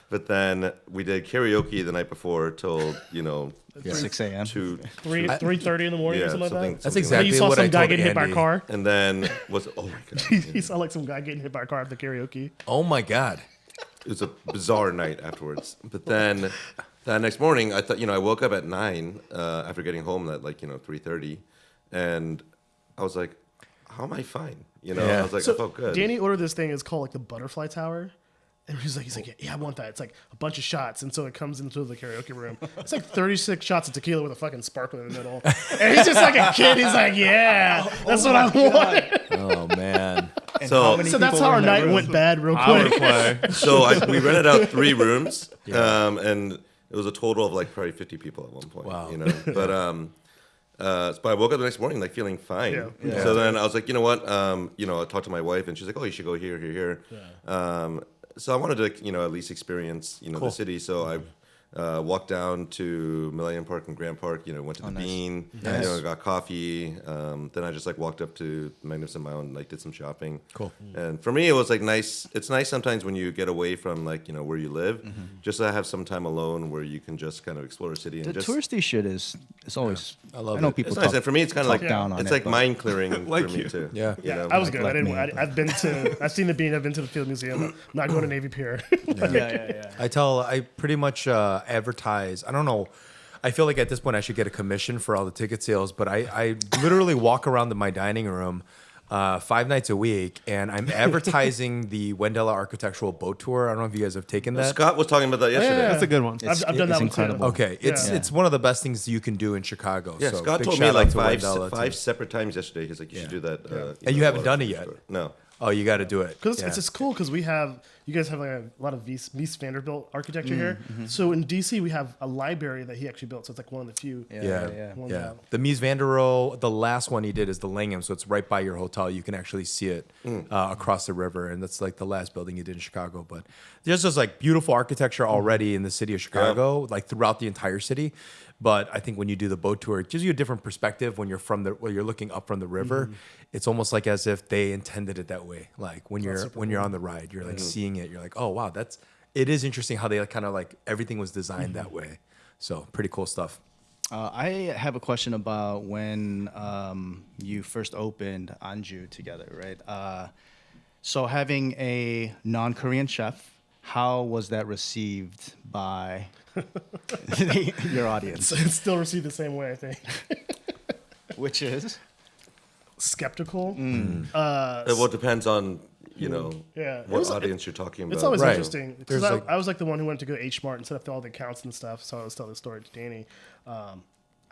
but then we did karaoke the night before till 6 a.m. 3:30 in the morning yeah or something like that. That's something exactly You saw what some I guy told getting hit by a Andy. car. And then was oh my god, He saw like some guy getting hit by a car at the karaoke. Oh my god. it was a bizarre night afterwards. But then that next morning, I thought I woke up at 9 after getting home at 3:30, and I was like, how am I fine? Yeah. I was like, I felt good. Danny ordered this thing. It's called like the Butterfly Tower. And he's like, yeah, I want that. It's like a bunch of shots. And so it comes into the karaoke room. It's like 36 shots of tequila with a fucking sparkler in the middle. And he's just like a kid. He's like, yeah, that's what I want. Oh man. So So that's how our night went bad real quick. So we rented out 3 rooms, and it was a total of probably 50 people at one point. Wow. But I woke up the next morning feeling fine. Yeah. So then I was like, you know what? I talked to my wife, and she's like, oh, you should go here, here, here. So I wanted to at least experience the city. So I walked down to Millennium Park and Grand Park. Went to the Bean. Nice. Got coffee. Then I just walked up to Magnificent Mile and did some shopping. Cool. And for me, it was nice. It's nice sometimes when you get away from where you live, just to have some time alone where you can just kind of explore a city. The And just, touristy shit is always. I love know it. people it's nice. talk, And for me, it's kind of talk down on it's it, like but- mind clearing Like for me you. too. Yeah. I was good. like me. I've been to. I've seen the Bean. I've been to the Field Museum. I'm not going to Navy Pier. Yeah. I pretty much advertise. I don't know. I feel like at this point I should get a commission for all the ticket sales, but I literally walk around my dining room 5 nights a week, and I'm advertising the Wendella Architectural Boat Tour. I don't know if you guys have taken that. Scott was talking about that yesterday. That's a good one. I've done that one incredible. too. Okay, it's one of the best things you can do in Chicago. Yeah, so Scott big told me shout out to five Wendella, too. separate times yesterday. He's like, you should do that. And you haven't done it yet? No. Oh, you got to do it. Because Yeah. it's just cool because you guys have a lot of Mies Vanderbilt architecture here. So in DC we have a library that he actually built. So it's like one of the few. Yeah. ones Yeah, out. the Mies van der Rohe, the last one he did is the Langham, so it's right by your hotel. You can actually see it across the river, and that's the last building he did in Chicago. But there's just beautiful architecture already in the city of Chicago, throughout the entire city. But I think when you do the boat tour, it gives you a different perspective when you're you're looking up from the river. It's almost like as if they intended it that way. Like when you're on the ride, you're like seeing it. You're like, oh wow, it is interesting how they kind of like everything was designed that way. So pretty cool stuff. I have a question about when you first opened Anju together, right? So having a non-Korean chef, how was that received by your audience? It's still received the same way, I think. Which is? Skeptical. Well, it depends on, Yeah. what audience you're talking about. It's always Right. interesting because There's like- I was like the one who went to go H Mart and set up all the accounts and stuff. So I was telling the story to Danny.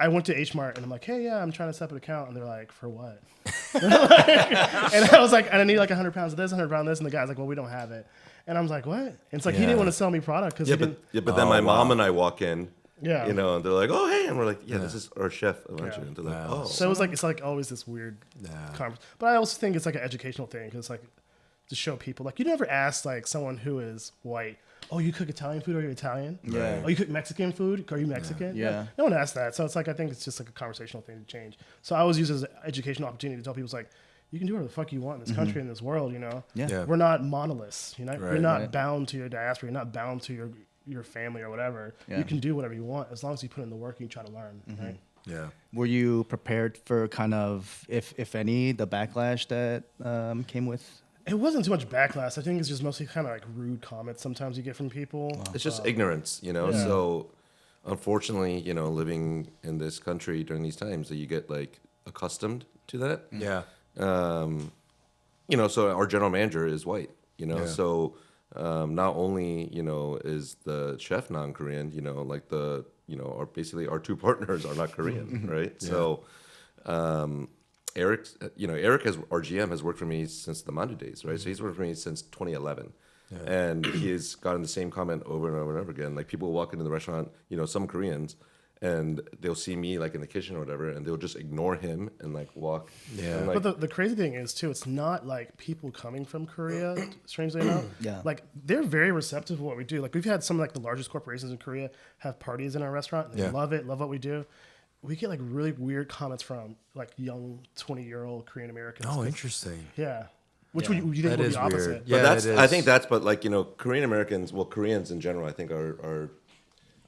I went to H Mart and I'm like, hey, yeah, I'm trying to set up an account. And they're like, for what? And I was like, I need like 100 pounds of this, 100 pounds of this. And the guy's like, well, we don't have it. And I was like, what? And it's like, he didn't want to sell me product because Yeah, he didn't. but then my mom and I walk in, Yeah. and they're like, oh, hey. And we're like, this is our chef of Anju. And they're like, oh. So it's like always this weird conference. But I also think it's like an educational thing because like to show people, like you never ask like someone who is white, oh, you cook Italian food? Are you Italian? Yeah. Oh, you cook Mexican food? Are you Mexican? Yeah. No one asks that. So it's like, I think it's just like a conversational thing to change. So I always use it as an educational opportunity to tell people, it's like, you can do whatever the fuck you want in this country, in this world, Yeah. We're not monoliths, You're not Right. bound to your diaspora. You're not bound to your family or whatever. Yeah. You can do whatever you want as long as you put in the work and you try to learn, right? Yeah. Were you prepared for kind of, if any, the backlash that came with? It wasn't too much backlash. I think it's just mostly kind of like rude comments sometimes you get from people. It's just ignorance, So, unfortunately, living in this country during these times, that you get like accustomed to that. Yeah. So our general manager is white. Yeah. So not only is the chef non-Korean, like basically our two partners are not Korean, right? Yeah. So Eric, our GM has worked for me since the Mandu days, right? So he's worked for me since 2011. And he has gotten the same comment over and over and over again. Like people will walk into the restaurant, some Koreans, and they'll see me like in the kitchen or whatever, and they'll just ignore him and like walk. Yeah. And, like, But the crazy thing is too, it's not like people coming from Korea, strangely enough. Yeah. Like they're very receptive to what we do. Like we've had some like the largest corporations in Korea have parties in our restaurant. And they love it, love what we do. We get like really weird comments from like young 20-year-old Korean Americans. Oh, interesting. Yeah. Which Yeah. you think That would is be opposite. weird. But Yeah, that's it I is. think that's but like Korean Americans, well Koreans in general, I think are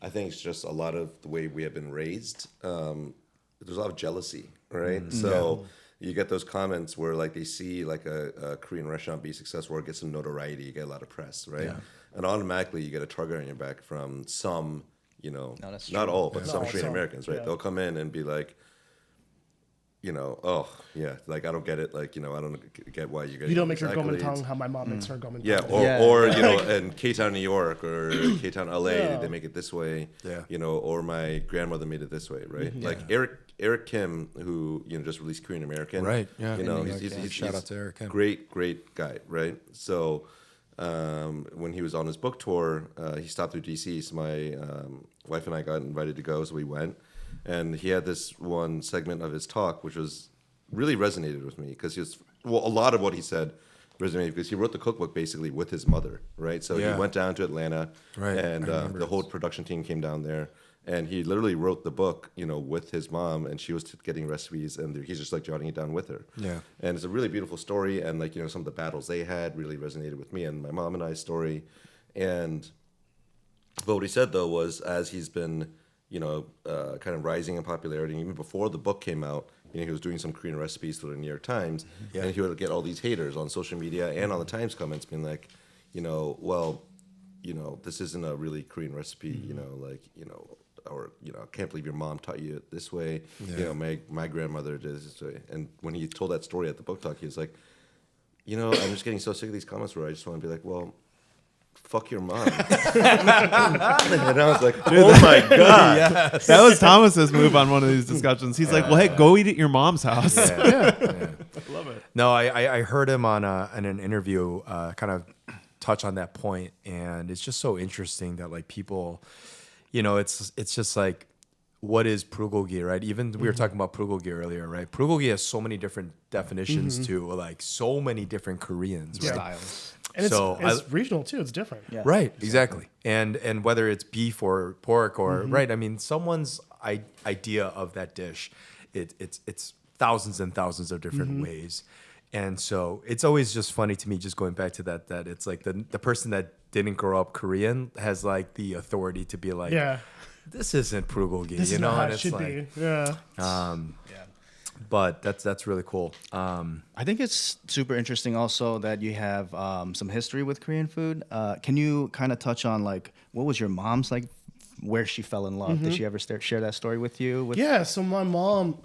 I think it's just a lot of the way we have been raised. There's a lot of jealousy, right? So you get those comments where like they see like a Korean restaurant be successful or get some notoriety, you get a lot of press, right? Yeah. And automatically you get a target on your back from some, that's not true. all, but some No, Korean some, Americans, right? yeah. They'll come in and be like, oh yeah, like I don't get it, like I don't get why you guys. You don't make your accolades. gomentang how my mom makes her gomentang. Yeah, Yeah. or in K-Town, New York, or K-Town, LA, Yeah. they make it this way. Yeah. Or my grandmother made it this way, right? Like Eric Kim, who just released Korean American, Right, yeah. He's Shout out to Eric Kim. great guy, right? So when he was on his book tour, he stopped through D.C. So my wife and I got invited to go, so we went, and he had this one segment of his talk, which was really resonated with me because a lot of what he said resonated because he wrote the cookbook basically with his mother, right? So Yeah. he went down to Atlanta, Right, and I remember the whole production team came down there, and he literally wrote the book, with his mom, and she was getting recipes, and he's just like jotting it down with her. Yeah. And it's a really beautiful story, and like some of the battles they had really resonated with me and my mom and I's story, but what he said though was as he's been kind of rising in popularity, even before the book came out, he was doing some Korean recipes for the New York Times, and he would get all these haters on social media and on the Times comments being like, this isn't a really Korean recipe, or I can't believe your mom taught you it this way. Yeah. My grandmother did it this way. And when he told that story at the book talk, he was like, I'm just getting so sick of these comments where I just want to be like, well, fuck your mom. And I was like, oh my God. That was Thomas's move on one of these discussions. He's like, well, hey, go eat at your mom's house. Love it. No, I heard him on in an interview kind of touch on that point, and it's just so interesting that like people, it's just like, what is bulgogi, right? Even we were talking about bulgogi earlier, right? Bulgogi has so many different definitions to like so many different Koreans, right? Styles. And So it's regional too. It's different. Yeah. Right, exactly. And whether it's beef or pork or right, I mean, idea of that dish, it's thousands and thousands of different ways. And so it's always just funny to me, just going back to that it's like the person that didn't grow up Korean has like the authority to be like, Yeah. this isn't bulgogi, This you is know, not how and it it's should like, be. Yeah. but that's really cool. I think it's super interesting also that you have some history with Korean food. Can you kind of touch on like what was your mom's like, where she fell in love? Did she ever share that story with you? Yeah, so my mom,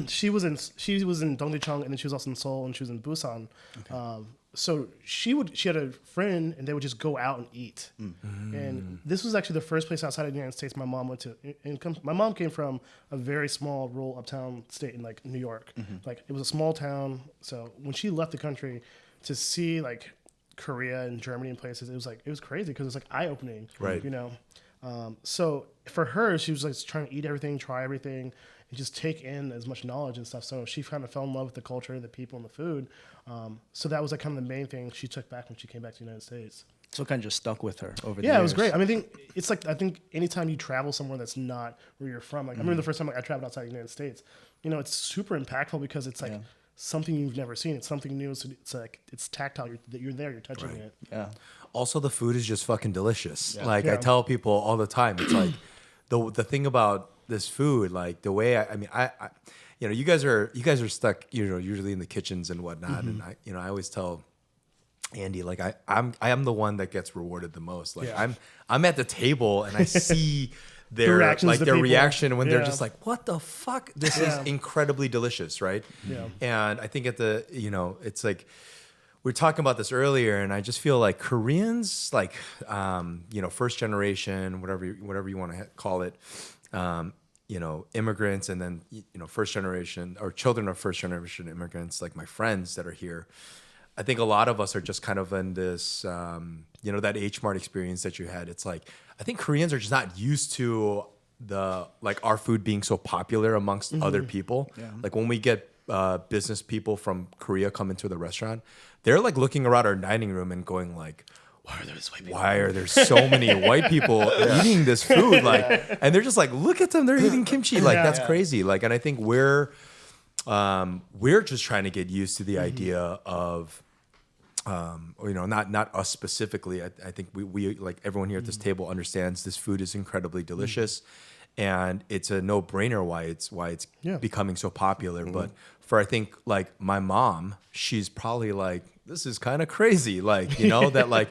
she was in Dongdaecheong, and then she was also in Seoul, and she was in Busan. So she had a friend, and they would just go out and eat. And this was actually the first place outside of the United States my mom went to. My mom came from a very small rural uptown state in like New York. Like it was a small town. So when she left the country to see like Korea and Germany and places, it was crazy because it was like eye opening. Right. You know. So for her, she was like trying to eat everything, try everything, and just take in as much knowledge and stuff. So she kind of fell in love with the culture, the people, and the food. So that was like kind of the main thing she took back when she came back to the United States. So it kind of just stuck with her over the Yeah, years. it was great. I mean, I think anytime you travel somewhere that's not where you're from, like I remember the first time I traveled outside the United States, you know, it's super impactful because it's like something you've never seen. It's something new. So it's like it's tactile. You're there. You're touching it. Yeah. Also, the food is just fucking delicious. Like Yeah. I tell people all the time, it's like the thing about this food, like the way I mean, you know, you guys are stuck, you know, usually in the kitchens and whatnot, and I always tell Andy, like I am the one that gets rewarded the most. Like I'm at the table and I see their reactions to their people. reaction when they're Yeah. just like, what the fuck? This is incredibly delicious, right? Yeah. And I think it's like we were talking about this earlier, and I just feel like Koreans, like first generation, whatever you want to call it, immigrants, and then first generation or children of first generation immigrants, like my friends that are here. I think a lot of us are just kind of in this, that H Mart experience that you had. It's like I think Koreans are just not used to our food being so popular amongst other people. Yeah. Like when we get business people from Korea come into the restaurant, they're like looking around our dining room and going like, why are there so many white people eating this food? Like, and they're just like, look at them, they're eating kimchi. Like that's crazy. Like, and I think we're just trying to get used to the idea of, not us specifically. I think we like everyone here at this table understands this food is incredibly delicious. And it's a no-brainer why it's becoming so popular. But for I think like my mom, she's probably like, this is kind of crazy, like that like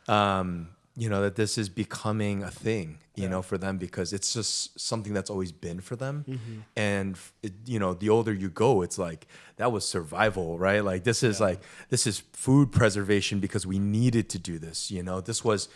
that this is becoming a thing, for them because it's just something that's always been for them. And the older you go, it's like that was survival, right? Like this is food preservation because we needed to do this. This was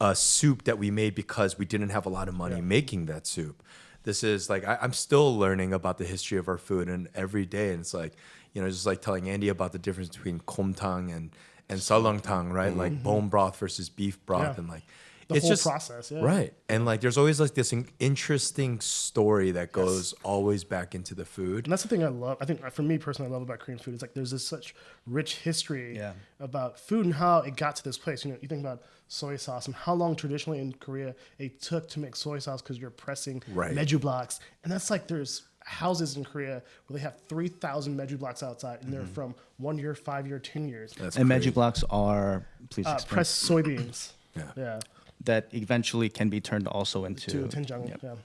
a soup that we made because we didn't have a lot of money making that soup. This is like I'm still learning about the history of our food, and every day, and it's like just like telling Andy about the difference between 곰탕 and sulongtang, right? Like bone broth versus beef broth, and like the it's whole just process, right. And like there's always like this interesting story that goes always back into the food. And that's the thing I love. I think for me personally, I love about Korean food. It's like there's this such rich history about food and how it got to this place. You think about soy sauce and how long traditionally in Korea it took to make soy sauce because you're pressing meju blocks. And that's like there's houses in Korea where they have 3,000 meju blocks outside, and they're from 1 year, 5 year, 10 years. And meju blocks are, please explain. Pressed soybeans. Yeah. That eventually can be turned also into doenjang. Yep. Yeah.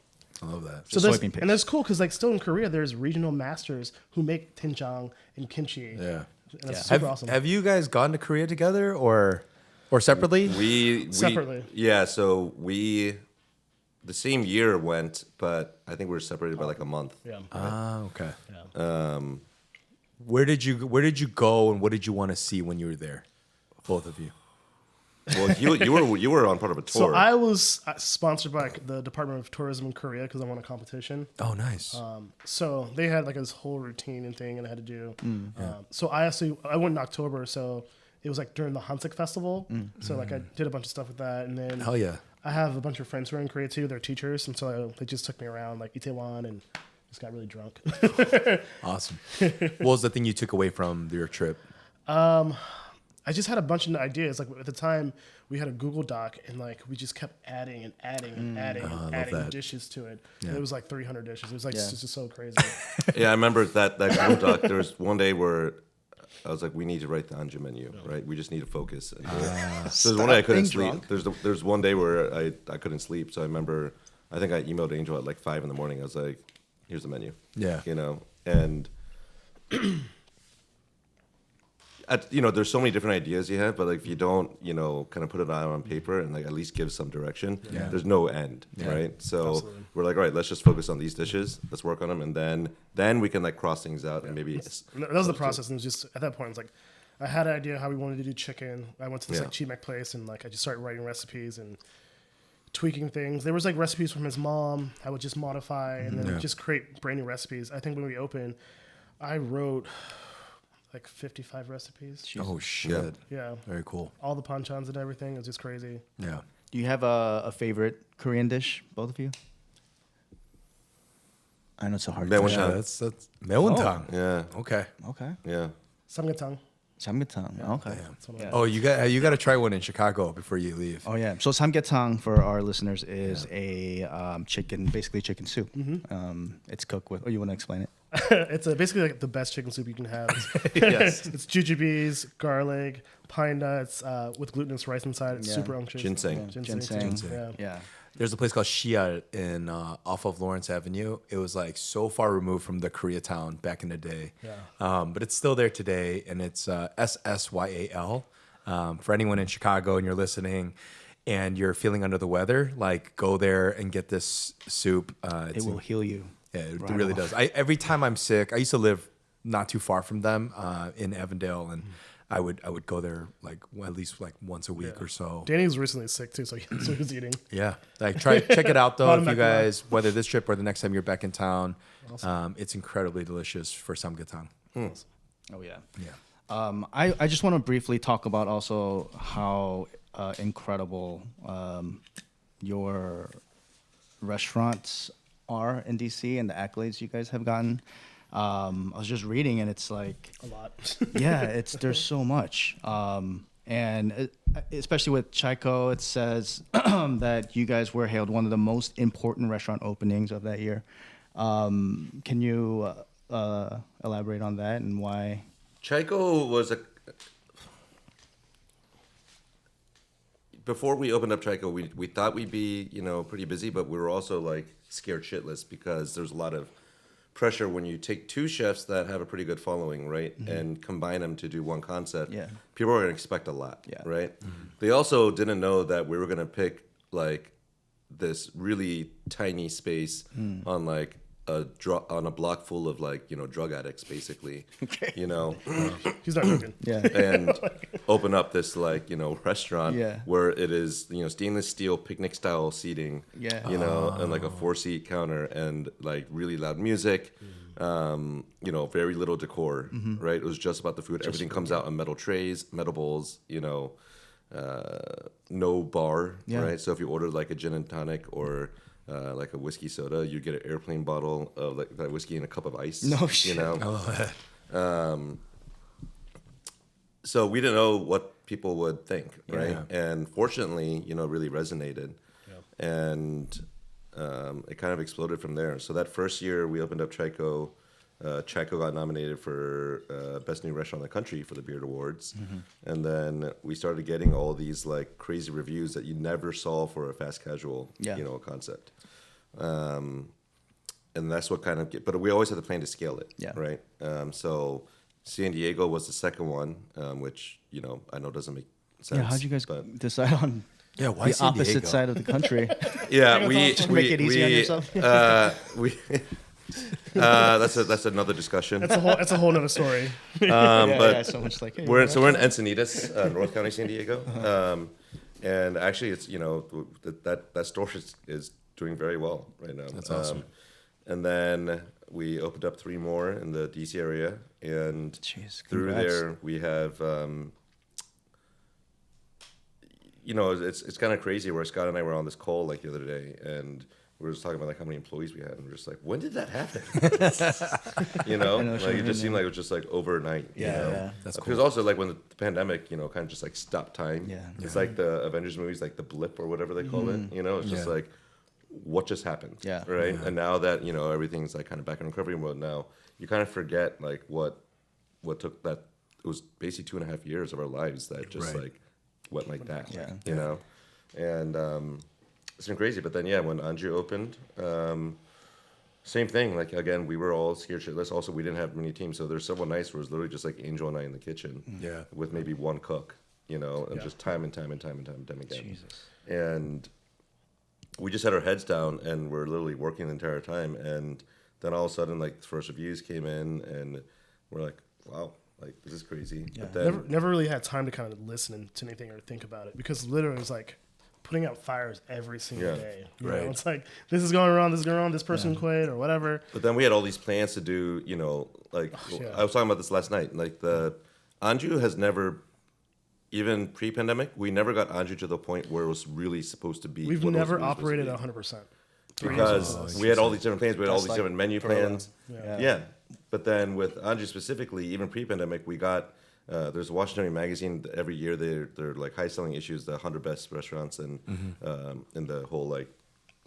I love that. So soybean paste. and that's cool because like still in Korea there's regional masters who make doenjang and kimchi. Yeah. And that's super awesome. Have you guys gone to Korea together or separately? We Separately. Yeah, so we the same year went, but I think we were separated by like a month. Yeah. Okay. Yeah. Where did you go and what did you want to see when you were there? Both of you. Well, you were on part of a tour. So I was sponsored by the Department of Tourism in Korea because I won a competition. Oh, nice. So they had like this whole routine and thing, and I had to do. So I went in October, so it was like during the Hansik Festival. So like I did a bunch of stuff with that, and then Hell yeah. I have a bunch of friends who are in Korea too. They're teachers, and so they just took me around like Itaewon and just got really drunk. Awesome. What was the thing you took away from your trip? I just had a bunch of ideas. Like at the time, we had a Google Doc, and like we just kept adding and adding and adding and love adding that. dishes to it. And it was like 300 dishes. It was like Yeah. just so crazy. Yeah, I remember that Google Doc. There was one day where I was like, we need to write the Anju menu, right? We just need to focus. And so there's one day I couldn't being sleep. drunk. There's one day where I couldn't sleep. So I remember, I think I emailed Angel at like 5 a.m. I was like, here's the menu. Yeah. You know, and there's so many different ideas you have, but like if you don't, kind of put it out on paper and like at least give some direction, there's no end, right? So Absolutely. we're like, all right, let's just focus on these dishes. Let's work on them, and then we can like cross things out and maybe. And that was the process. And it was just at that point, it's like I had an idea how we wanted to do chicken. I went to this Yeah. like Chimac place, and like I just started writing recipes and tweaking things. There was like recipes from his mom I would just modify and then just create brand new recipes. I think when we opened, I wrote like 55 recipes. Oh shit. Yeah. Very cool. All the panchans and everything. It was just crazy. Yeah. Do you have a favorite Korean dish, both of you? I know it's a hard That one question. shot. That's 매운탕. Yeah, Okay. Okay. yeah. Samgyetang. Samgyetang. Okay. Yeah. Oh, you got to try one in Chicago before you leave. Oh yeah. So samgyetang for our listeners is a basically chicken soup. It's cooked with. Oh, you want to explain it? It's basically like the best chicken soup you can have. Yes. It's jujubes, garlic, pine nuts with glutinous rice inside. It's Yeah. super unctuous. Ginseng. Ginseng. Yeah. Yeah. There's a place called Shial in off of Lawrence Avenue. It was like so far removed from the Koreatown back in the day. Yeah. But it's still there today, and it's SSYAL. For anyone in Chicago and you're listening and you're feeling under the weather, like go there and get this soup. It will heal you. Yeah, it Right really off. does. Every time I'm sick, I used to live not too far from them in Avondale, and I would go there like at least like once a week or so. Danny was recently sick too, so he was eating. Yeah, like check it out though Brought if him you back guys, whether this trip or the next time you're back in town. It's incredibly delicious for samgyetang. Oh yeah. Yeah. I just want to briefly talk about also how incredible your restaurants are in DC and the accolades you guys have gotten. I was just reading and it's like A lot. yeah, there's so much. Especially with Chaiko, it says that you guys were hailed one of the most important restaurant openings of that year. Can you elaborate on that and why? Chaiko was before we opened up Chaiko, we thought we'd be, pretty busy, but we were also like scared shitless because there's a lot of pressure when you take two chefs that have a pretty good following, right, and combine them to do one concept. Yeah. People are going to expect a lot, Yeah. right? They also didn't know that we were going to pick like this really tiny space on like on a block full of like drug addicts basically. Okay. He's not joking. Yeah. And open up this like restaurant Yeah. where it is stainless steel picnic style seating, Yeah. and like a 4-seat counter and like really loud music, very little decor, right? It was just about the food. Everything comes out on metal trays, metal bowls, no bar, Yeah. right? So if you ordered like a gin and tonic or like a whiskey soda, you get an airplane bottle of like that whiskey and a cup of ice. No shit. I love that. So we didn't know what people would think, right? Yeah. And fortunately, it really resonated, and it kind of exploded from there. So that first year we opened up Chaiko. Chaiko got nominated for Best New Restaurant in the Country for the Beard Awards. And then we started getting all these like crazy reviews that you never saw for a fast casual, concept. And that's what kind of, but we always had the plan to scale it, Yeah. right? So San Diego was the second one, which, I know doesn't make sense. Yeah, how'd you guys but decide on Yeah, why the San opposite Diego? side of the country? yeah, we Just make it easier on yourself. That's another discussion. That's a whole nother story. But so much like hey, we're in Encinitas, North County, San Diego, and actually, it's that store is doing very well right now. That's awesome. And then we opened up 3 more in the DC area, and Jeez, through congrats. there we have. It's kind of crazy where Scott and I were on this call like the other day, and we were just talking about like how many employees we had, and we're just like, when did that happen? Like it just seemed like it was just like overnight. Yeah, you know? yeah. That's cool. Because also like when the pandemic, kind of just like stopped time. Yeah. It's like the Avengers movies, like the blip or whatever they call it. It's just like, what just happened? Yeah. Right. And now that everything's like kind of back in recovery mode now, you kind of forget like what took that. It was basically 2.5 years of our lives that just like went like that. Yeah. And it's been crazy. But then when Anju opened, same thing. Like again, we were all scared shitless. Also, we didn't have many teams, so there's several nights where it was literally just like Angel and I in the kitchen, with maybe one cook, and just time and time again. Jesus. And we just had our heads down and we're literally working the entire time. And then all of a sudden, like the first reviews came in, and we're like, wow. Like, this is crazy. Yeah. But then, Never really had time to kind of listen to anything or think about it, because literally it was like putting out fires every single day. You know? It's like, this is going wrong, this person quit or whatever. But then we had all these plans to do, like, I was talking about this last night. Like, the Anju has never, even pre-pandemic, we never got Anju to the point where it was really supposed to be. We've what it was never really supposed to operated be. 100%. Because we had all these different plans. We had all these like different menu plans. Yeah. But then with Anju specifically, even pre-pandemic, we got there's a Washington magazine every year. They're like high-selling issues, the 100 best restaurants in the whole like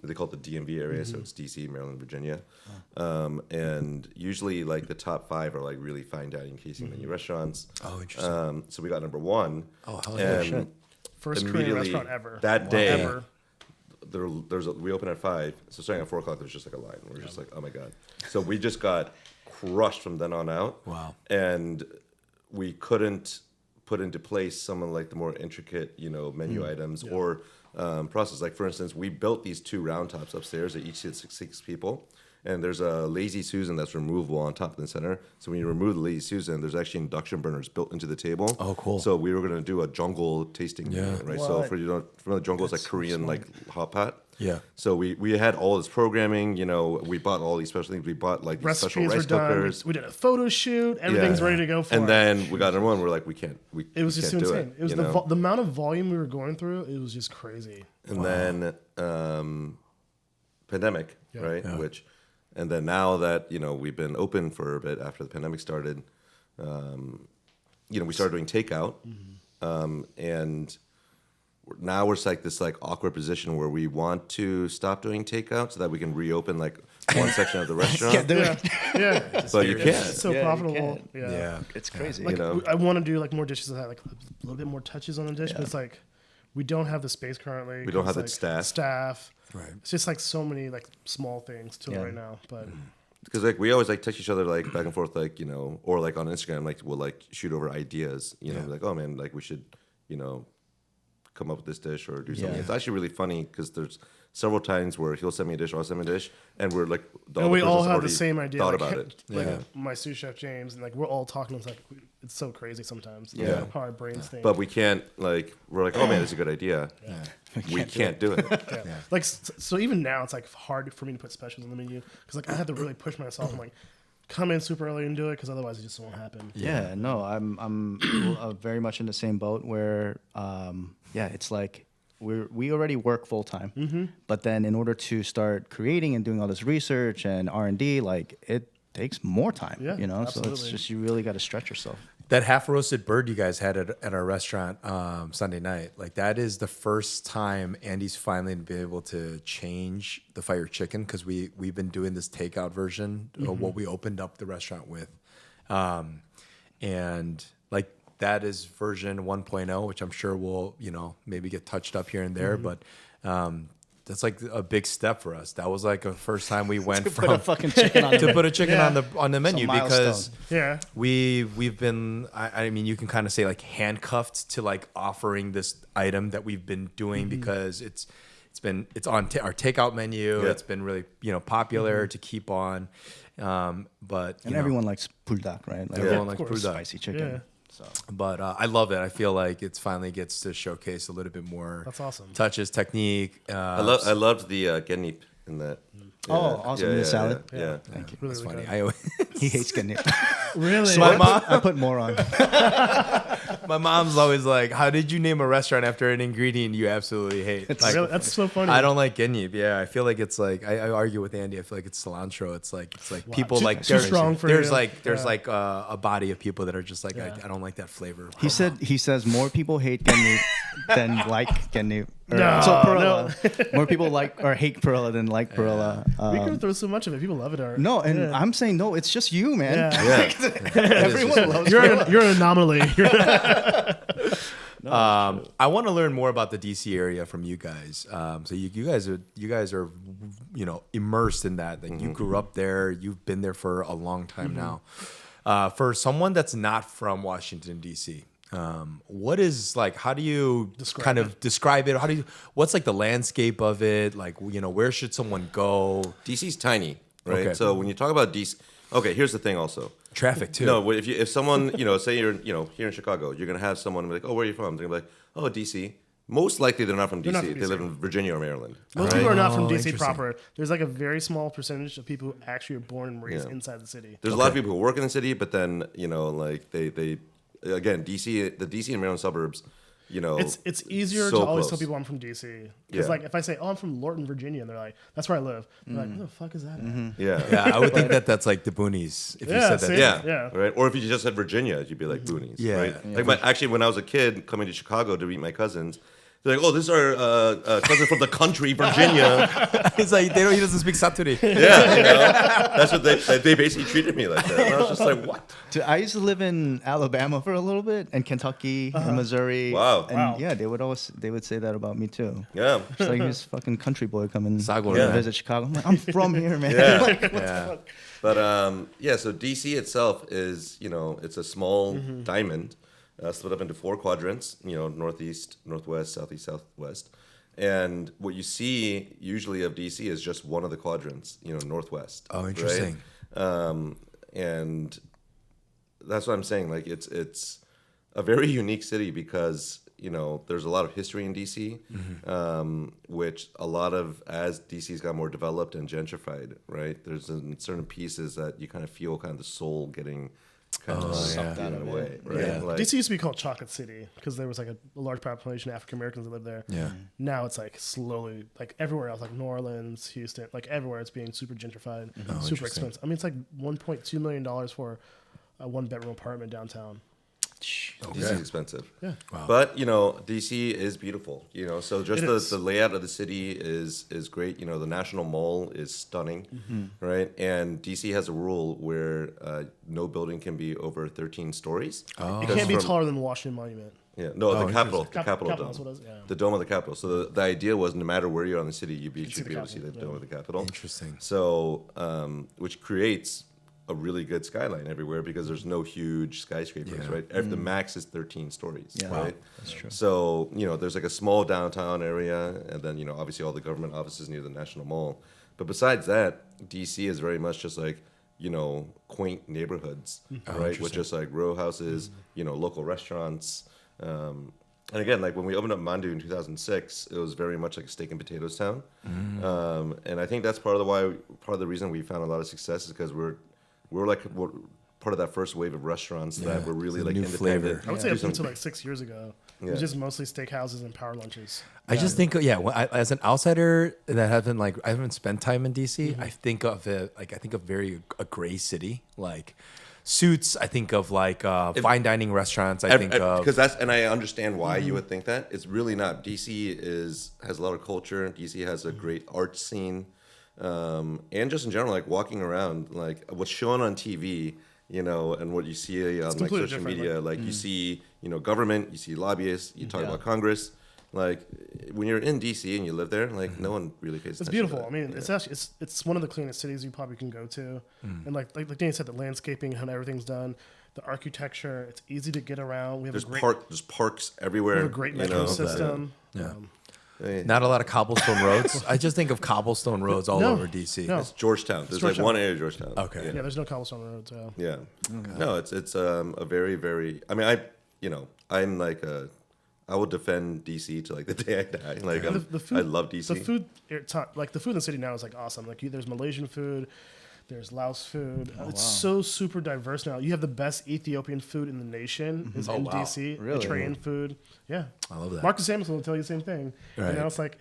they call it the DMV area, so it's D.C., Maryland, Virginia, and usually like the top 5 are like really fine dining casing menu restaurants. Oh, interesting. So we got number 1. Oh, hell yeah. And First Korean restaurant ever. that day. Ever. We open at 5, so starting at 4 o'clock, there's just like a line. We're just like, oh my god. So we just got crushed from then on out. Wow. And we couldn't put into place some of like the more intricate, menu items or process. Like for instance, we built these 2 round tops upstairs that each sit 6 people. And there's a Lazy Susan that's removable on top in the center. So when you remove the Lazy Susan, there's actually induction burners built into the table. Oh, cool. So we were going to do a jungle tasting unit, right? So for from the jungle, it's like Korean like hot pot. Yeah. So we had all this programming. We bought all these special things. We bought like these special Recipes were rice done. cookers. We did a photo shoot. Everything's ready to go for it. And then we got number 1. We're like, we can't. It was just can't do insane. It was the amount of volume we were going through. It was just crazy. And then pandemic, right? Yeah. And then now that we've been open for a bit after the pandemic started, we started doing takeout, and now we're like this like awkward position where we want to stop doing takeout so that we can reopen like one section of the restaurant. Yeah. But you can't. It's so profitable. Yeah. It's crazy. Like, I want to do like more dishes that have like a little bit more touches on the dish, but it's like we don't have the space currently. We don't have the the staff. Right. It's just like so many like small things to it right now. But Because like we always like text each other like back and forth like or like on Instagram like we'll like shoot over ideas like oh man like we should come up with this dish or do something. Yeah. It's actually really funny because there's several times where he'll send me a dish or I'll send him a dish and we're like and we all have the same idea. thought like, about it. Like my sous chef James and like we're all talking. It's like it's so crazy sometimes. Yeah. How our brains think. But we can't like we're like oh man that's a good idea. We can't do it. Like so even now it's like hard for me to put specials on the menu because like I had to really push myself and like come in super early and do it because otherwise it just won't happen. Yeah, no, I'm very much in the same boat where it's like we already work full time, but then in order to start creating and doing all this research and R&D, like it takes more time. Yeah, So absolutely. it's just you really got to stretch yourself. That half roasted bird you guys had at our restaurant Sunday night, like that is the first time Andy's finally been able to change the fire chicken because we've been doing this takeout version of what we opened up the restaurant with, and like that is version 1.0, which I'm sure will maybe get touched up here and there, but. That's like a big step for us. That was like a first time we went Put a fucking chicken on to put a chicken on the menu because we've been I mean you can kind of say like handcuffed to like offering this item that we've been doing because it's on our takeout menu. It's been really popular to keep on, but everyone likes puldak, right? Like, everyone likes puldak. Spicy chicken. Yeah. So. But I love it. I feel like it finally gets to showcase a little bit more. That's awesome. Touches, technique. I loved the genip in that. Oh, awesome. In the salad? Yeah. Thank you. Really, That's really funny. good. I always He hates getting it. Really? So my mom, I put more on. my mom's always like, "How did you name a restaurant after an ingredient you absolutely hate?" Like, Really? That's so funny. I don't like genyip. Yeah, I feel like it's like I argue with Andy. I feel like it's cilantro. It's like people Too- like too strong for there's you. like there's Yeah. like a body of people that are just like Yeah. I don't like that flavor. He says more people hate Genny than like Genny. No, So Perilla. More people like or hate Perilla than like Perilla. we can throw so much of it. People love it. Art. No, and Yeah. I'm saying no. It's just you, man. Yeah. Yeah. Everyone loves You're Perilla. you're an anomaly. I want to learn more about the DC area from you guys. So you guys are immersed in that. Like you grew up there. You've been there for a long time now. For someone that's not from Washington D.C., what is like? How do you Describe describe it? What's like the landscape of it? Like where should someone go? DC's tiny, right? Okay. So when you talk about DC, okay, here's the thing also. Traffic too. No, if someone, say you're, here in Chicago, you're going to have someone be like, oh, where are you from? They're going to be like, oh, DC. Most likely they're not from DC. not from They DC. live in Virginia or Maryland. Most people are not from Oh, DC interesting. proper. There's like a very small percentage of people who actually are born and raised Yeah. inside the city. There's a lot of people who work in the city, but then, like they again, DC, the DC and Maryland suburbs, It's easier so to always close. tell people I'm from DC because Yeah. like if I say, oh, I'm from Lorton, Virginia, and they're like, that's where I live. They're like, who the fuck is that? Yeah. Yeah, I would think that's like the boonies. If you Yeah, said that. see? Yeah. Yeah. Right. Or if you just said Virginia, you'd be like boonies. Yeah. Right. Yeah. Like actually, when I was a kid coming to Chicago to meet my cousins, they're like, "Oh, this is our cousin from the country, Virginia." It's like he doesn't speak Saturi. Yeah. That's what they basically treated me like that. And I was just like, "What?" Dude, I used to live in Alabama for a little bit, and Kentucky, and Missouri. Wow. And Wow. yeah, they would say that about me too. Yeah. It's like this fucking country boy coming Sagor, to yeah. visit Chicago. I'm like, I'm from here, man. Yeah. Like, Yeah. But so DC itself is, it's a small diamond split up into 4 quadrants, northeast, northwest, southeast, southwest. And what you see usually of DC is just one of the quadrants, northwest. Oh, interesting. Right? And that's what I'm saying. Like it's a very unique city because, there's a lot of history in DC, which a lot of, as DC's got more developed and gentrified, right? There's certain pieces that you kind of feel kind of the soul getting kind of sucked out of a way, right? Yeah. Like, DC used to be called Chocolate City because there was like a large population of African Americans that lived there. Yeah. Now it's like slowly, like everywhere else, like New Orleans, Houston, like everywhere, it's being super gentrified, super interesting. expensive. I mean, it's like $1.2 million for a 1-bedroom apartment downtown. DC is expensive. Yeah. Wow. But DC is beautiful. So just It is. the layout of the city is great. The National Mall is stunning, right? And DC has a rule where no building can be over 13 stories. It can't be taller than the Washington Monument. Yeah, no, the Capitol, the Capitol Capitol, Dome, that's what it is, yeah. the dome of the Capitol. So the idea was, no matter where you're on the city, should be able to see the Capitol, dome of the Capitol. Interesting. So, which creates a really good skyline everywhere because there's no huge skyscrapers, Yeah. right? The max is 13 stories, Yeah. right? Wow, that's true. So, there's like a small downtown area, and then, obviously all the government offices near the National Mall. But besides that, DC is very much just like, quaint neighborhoods, right? With just like row houses, local restaurants. And again, like when we opened up Mandu in 2006, it was very much like a steak and potatoes town. And I think that's part of the reason we found a lot of success is because we're part of that first wave of restaurants that were really It's a like new independent. flavor. I would say up until like 6 years ago, it Yeah. was just mostly steakhouses and power lunches. I just think, as an outsider that I haven't spent time in DC, I think of it like a gray city, like Suits. I think of like fine dining restaurants. I think of because and I understand why you would think that. It's really not. DC has a lot of culture. DC has a great art scene, and just in general, like walking around, like what's shown on TV, and what you see on like completely social different, media, like you see, government, you see lobbyists, you talk about Congress. Like when you're in DC and you live there, like no one really pays attention. It's beautiful. To that. I mean, it's actually it's one of the cleanest cities you probably can go to, and like Danny said, the landscaping and everything's done, the architecture. It's easy to get around. We have There's parks everywhere. we have a great metro system. Yeah. Hey, not a lot of cobblestone roads. I just think of cobblestone roads all No, over DC. no. it's Georgetown. There's Georgetown. like one area of Georgetown. Okay. Yeah, there's no cobblestone roads. Yeah. No, it's a very, very. I mean, I'm like I will defend DC to like the day I die. Like The food, I love DC. The food, the food in the city now is like awesome. Like there's Malaysian food, There's Laos food. It's so super diverse now. You have the best Ethiopian food in the nation is in DC. Really? Eritrean food. Yeah. I love that. Marcus Samuelson will tell you the same thing. Right. You know, it's like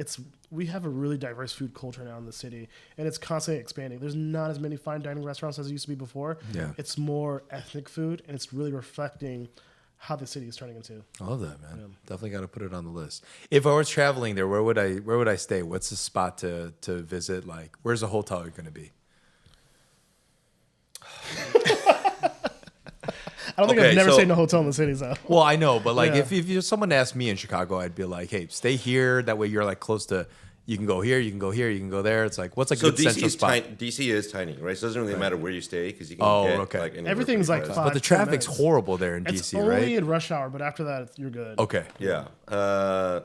we have a really diverse food culture now in the city, and it's constantly expanding. There's not as many fine dining restaurants as there used to be before. Yeah. It's more ethnic food, and it's really reflecting how the city is turning into. I love that, man. Definitely got to put it on the list. If I was traveling there, where would I stay? What's the spot to visit? Like, where's the hotel you're going to be? I don't think Okay, I've never so- stayed in a hotel in the city, so. Well, I know, but like Yeah. if someone asked me in Chicago, I'd be like, hey, stay here. That way you're like close to. You can go here, you can go here, you can go there. It's like, what's a So good DC central is spot? tiny. DC is tiny, right? So it doesn't really matter where you stay because you can Oh, get okay. like anywhere Everything's pretty like fast. 5, But the 10 traffic's minutes. horrible there in It's DC, only right? in rush hour, but after that, you're good. Okay. Yeah. So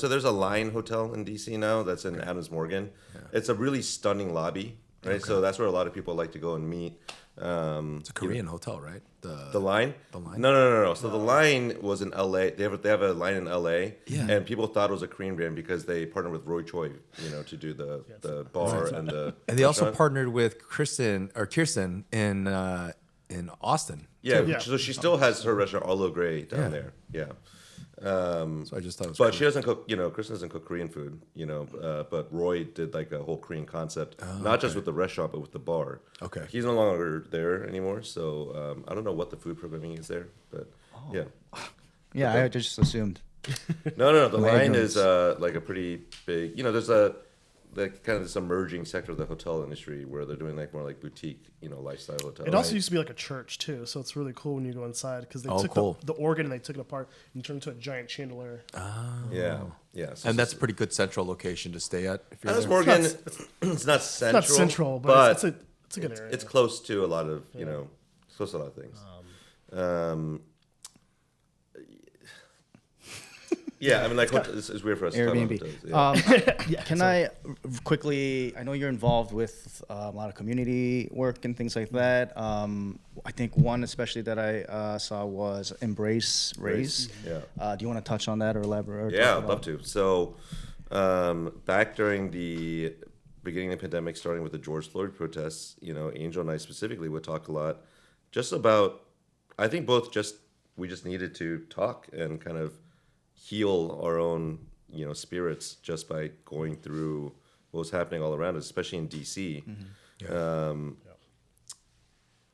there's a Line Hotel in DC now that's in Adams Morgan. It's a really stunning lobby, right? So that's where a lot of people like to go and meet. It's a Korean hotel, right? The Line? The Line? No. So the Line was in LA. They have a line in LA. Yeah. And people thought it was a Korean brand because they partnered with Roy Choi, to do the bar and the And they also restaurant. partnered with Kirsten in Austin. Yeah, Yeah. so she still has her restaurant Arlo Gray down Yeah. there. Yeah. So I just thought it was But cool. she doesn't cook, Kristen doesn't cook Korean food, but Roy did like a whole Korean concept, not just with the restaurant, but with the bar. Okay. He's no longer there anymore, so I don't know what the food programming is there, but yeah. Yeah, I just assumed. No, the Line ignorance. is like a pretty big, there's kind of this emerging sector of the hotel industry where they're doing like more like boutique, lifestyle hotels. It also used to be like a church too, so it's really cool when you go inside because they took cool. the organ and they took it apart and turned it into a giant chandelier. Yeah. So And that's a pretty good central location to stay at. If you're Adams there. Morgan, it's not central. It's not central, but it's a good area. It's close to a lot of it's close to a lot of things. Yeah, I mean, like it's weird for us to talk about Airbnb. hotels. Yeah. Can I quickly? I know you're involved with a lot of community work and things like that. I think one especially that I saw was Embrace Race. Yeah. Do you want to touch on that or elaborate? or Yeah, talk I'd love about- to. So, back during the beginning of the pandemic, starting with the George Floyd protests, Angel and I specifically would talk a lot just about, I think we just needed to talk and kind of heal our own, spirits just by going through what was happening all around us, especially in DC.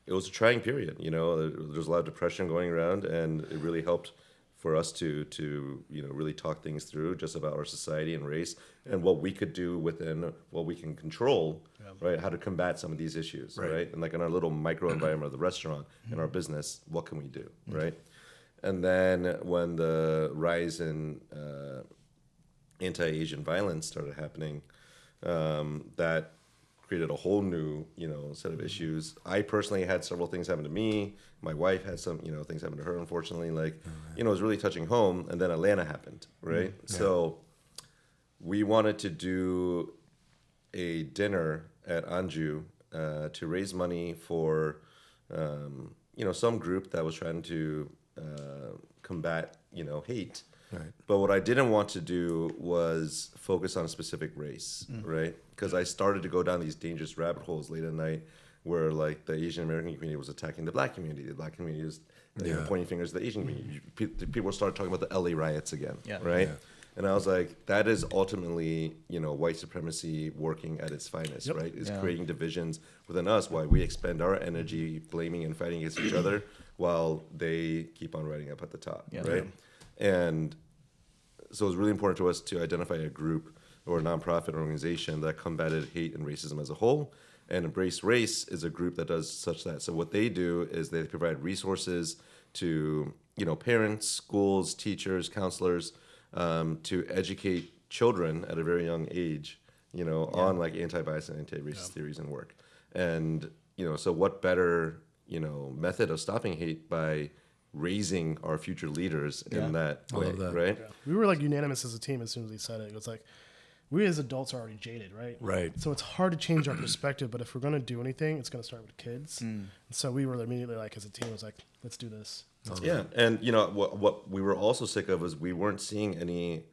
It was a trying period, there's a lot of depression going around, and it really helped for us to really talk things through just about our society and race and what we could do within what we can control, right? How to combat some of these issues, right? And like in our little micro environment of the restaurant in our business, what can we do, right? And then when the rise in anti-Asian violence started happening, that created a whole new, set of issues. I personally had several things happen to me. My wife had some, things happen to her, unfortunately. It was really touching home. And then Atlanta happened, right? So we wanted to do a dinner at Anju to raise money for, some group that was trying to combat, hate. Right. But what I didn't want to do was focus on a specific race, right? Because I started to go down these dangerous rabbit holes late at night where like the Asian American community was attacking the black community. The black community was pointing fingers at the Asian community. People started talking about the LA riots again, right? Yeah. And I was like, that is ultimately, white supremacy working at its finest, right? It's creating divisions within us while we expend our energy blaming and fighting against each other while they keep on riding up at the top, right? And so it was really important to us to identify a group or a nonprofit organization that combated hate and racism as a whole. And Embrace Race is a group that does such that. So what they do is they provide resources to, parents, schools, teachers, counselors, to educate children at a very young age, on like anti-bias and anti-racist theories and work. And, so what better, method of stopping hate by raising our future leaders in that way, right? Yeah. We were like unanimous as a team as soon as he said it. It was like, we as adults are already jaded, right? Right. So it's hard to change our perspective, but if we're going to do anything, it's going to start with kids. And so we were immediately like, as a team, was like, let's do this. Yeah, and what we were also sick of was we weren't seeing any,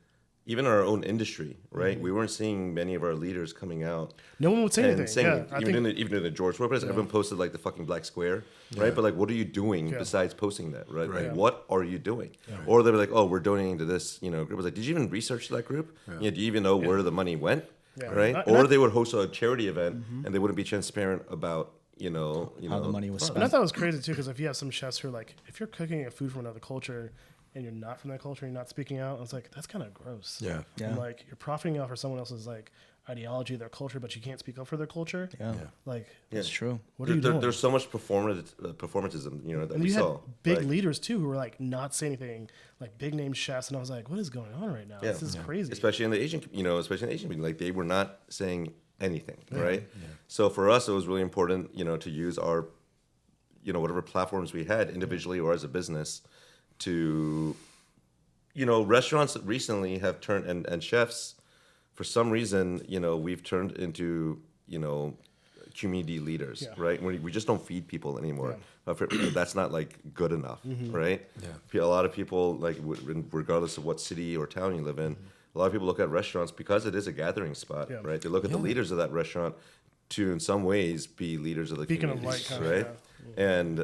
even our own industry, right? We weren't seeing many of our leaders coming out. No one would say anything. Saying, Yeah, even in the George Floyd protest, everyone posted like the fucking black square, right? But like, what are you doing besides posting that, right? Like, what are you doing? Or they were like, oh, we're donating to this, group. I was like, did you even research that group? Do you even know where the money went, right? Or they would host a charity event and they wouldn't be transparent about, how the money was spent. And I thought it was crazy too, because if you have some chefs who are like, if you're cooking a food from another culture and you're not from that culture, you're not speaking out, I was like, that's kind of gross. Yeah. Yeah. And like, you're profiting off for someone else's like ideology, their culture, but you can't speak up for their culture. Yeah. Like, That's true. what are you doing? There's so much performatism, that And we you had saw. big Like, leaders too who were like not saying anything, like big name chefs, and I was like, what is going on right now? This is crazy. especially in the Asian, community, like they were not saying anything, right? So for us, it was really important, to use our, whatever platforms we had individually or as a business to, restaurants recently have turned, and chefs, for some reason, we've turned into, community leaders, right? We just don't feed people anymore. That's not like good enough, right? A lot of people, like regardless of what city or town you live in, a lot of people look at restaurants because it is a gathering spot, right? They look at the leaders of that restaurant to, in some ways, be leaders of the Beacon of community, light, kind right? of, And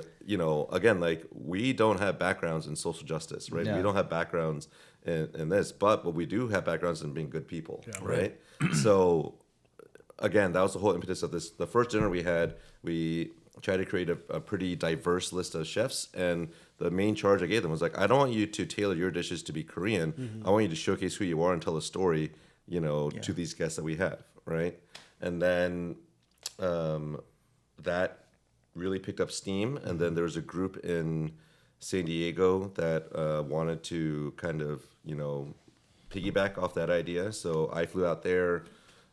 again, like we don't have backgrounds in social justice, right? Yeah. We don't have backgrounds in this, but we do have backgrounds in being good people, right? So again, that was the whole impetus of this. The first dinner we had, we tried to create a pretty diverse list of chefs, and the main charge I gave them was like, I don't want you to tailor your dishes to be Korean. I want you to showcase who you are and tell a story, to these guests that we have, right? And then that really picked up steam, and then there was a group in San Diego that wanted to kind of, piggyback off that idea. So I flew out there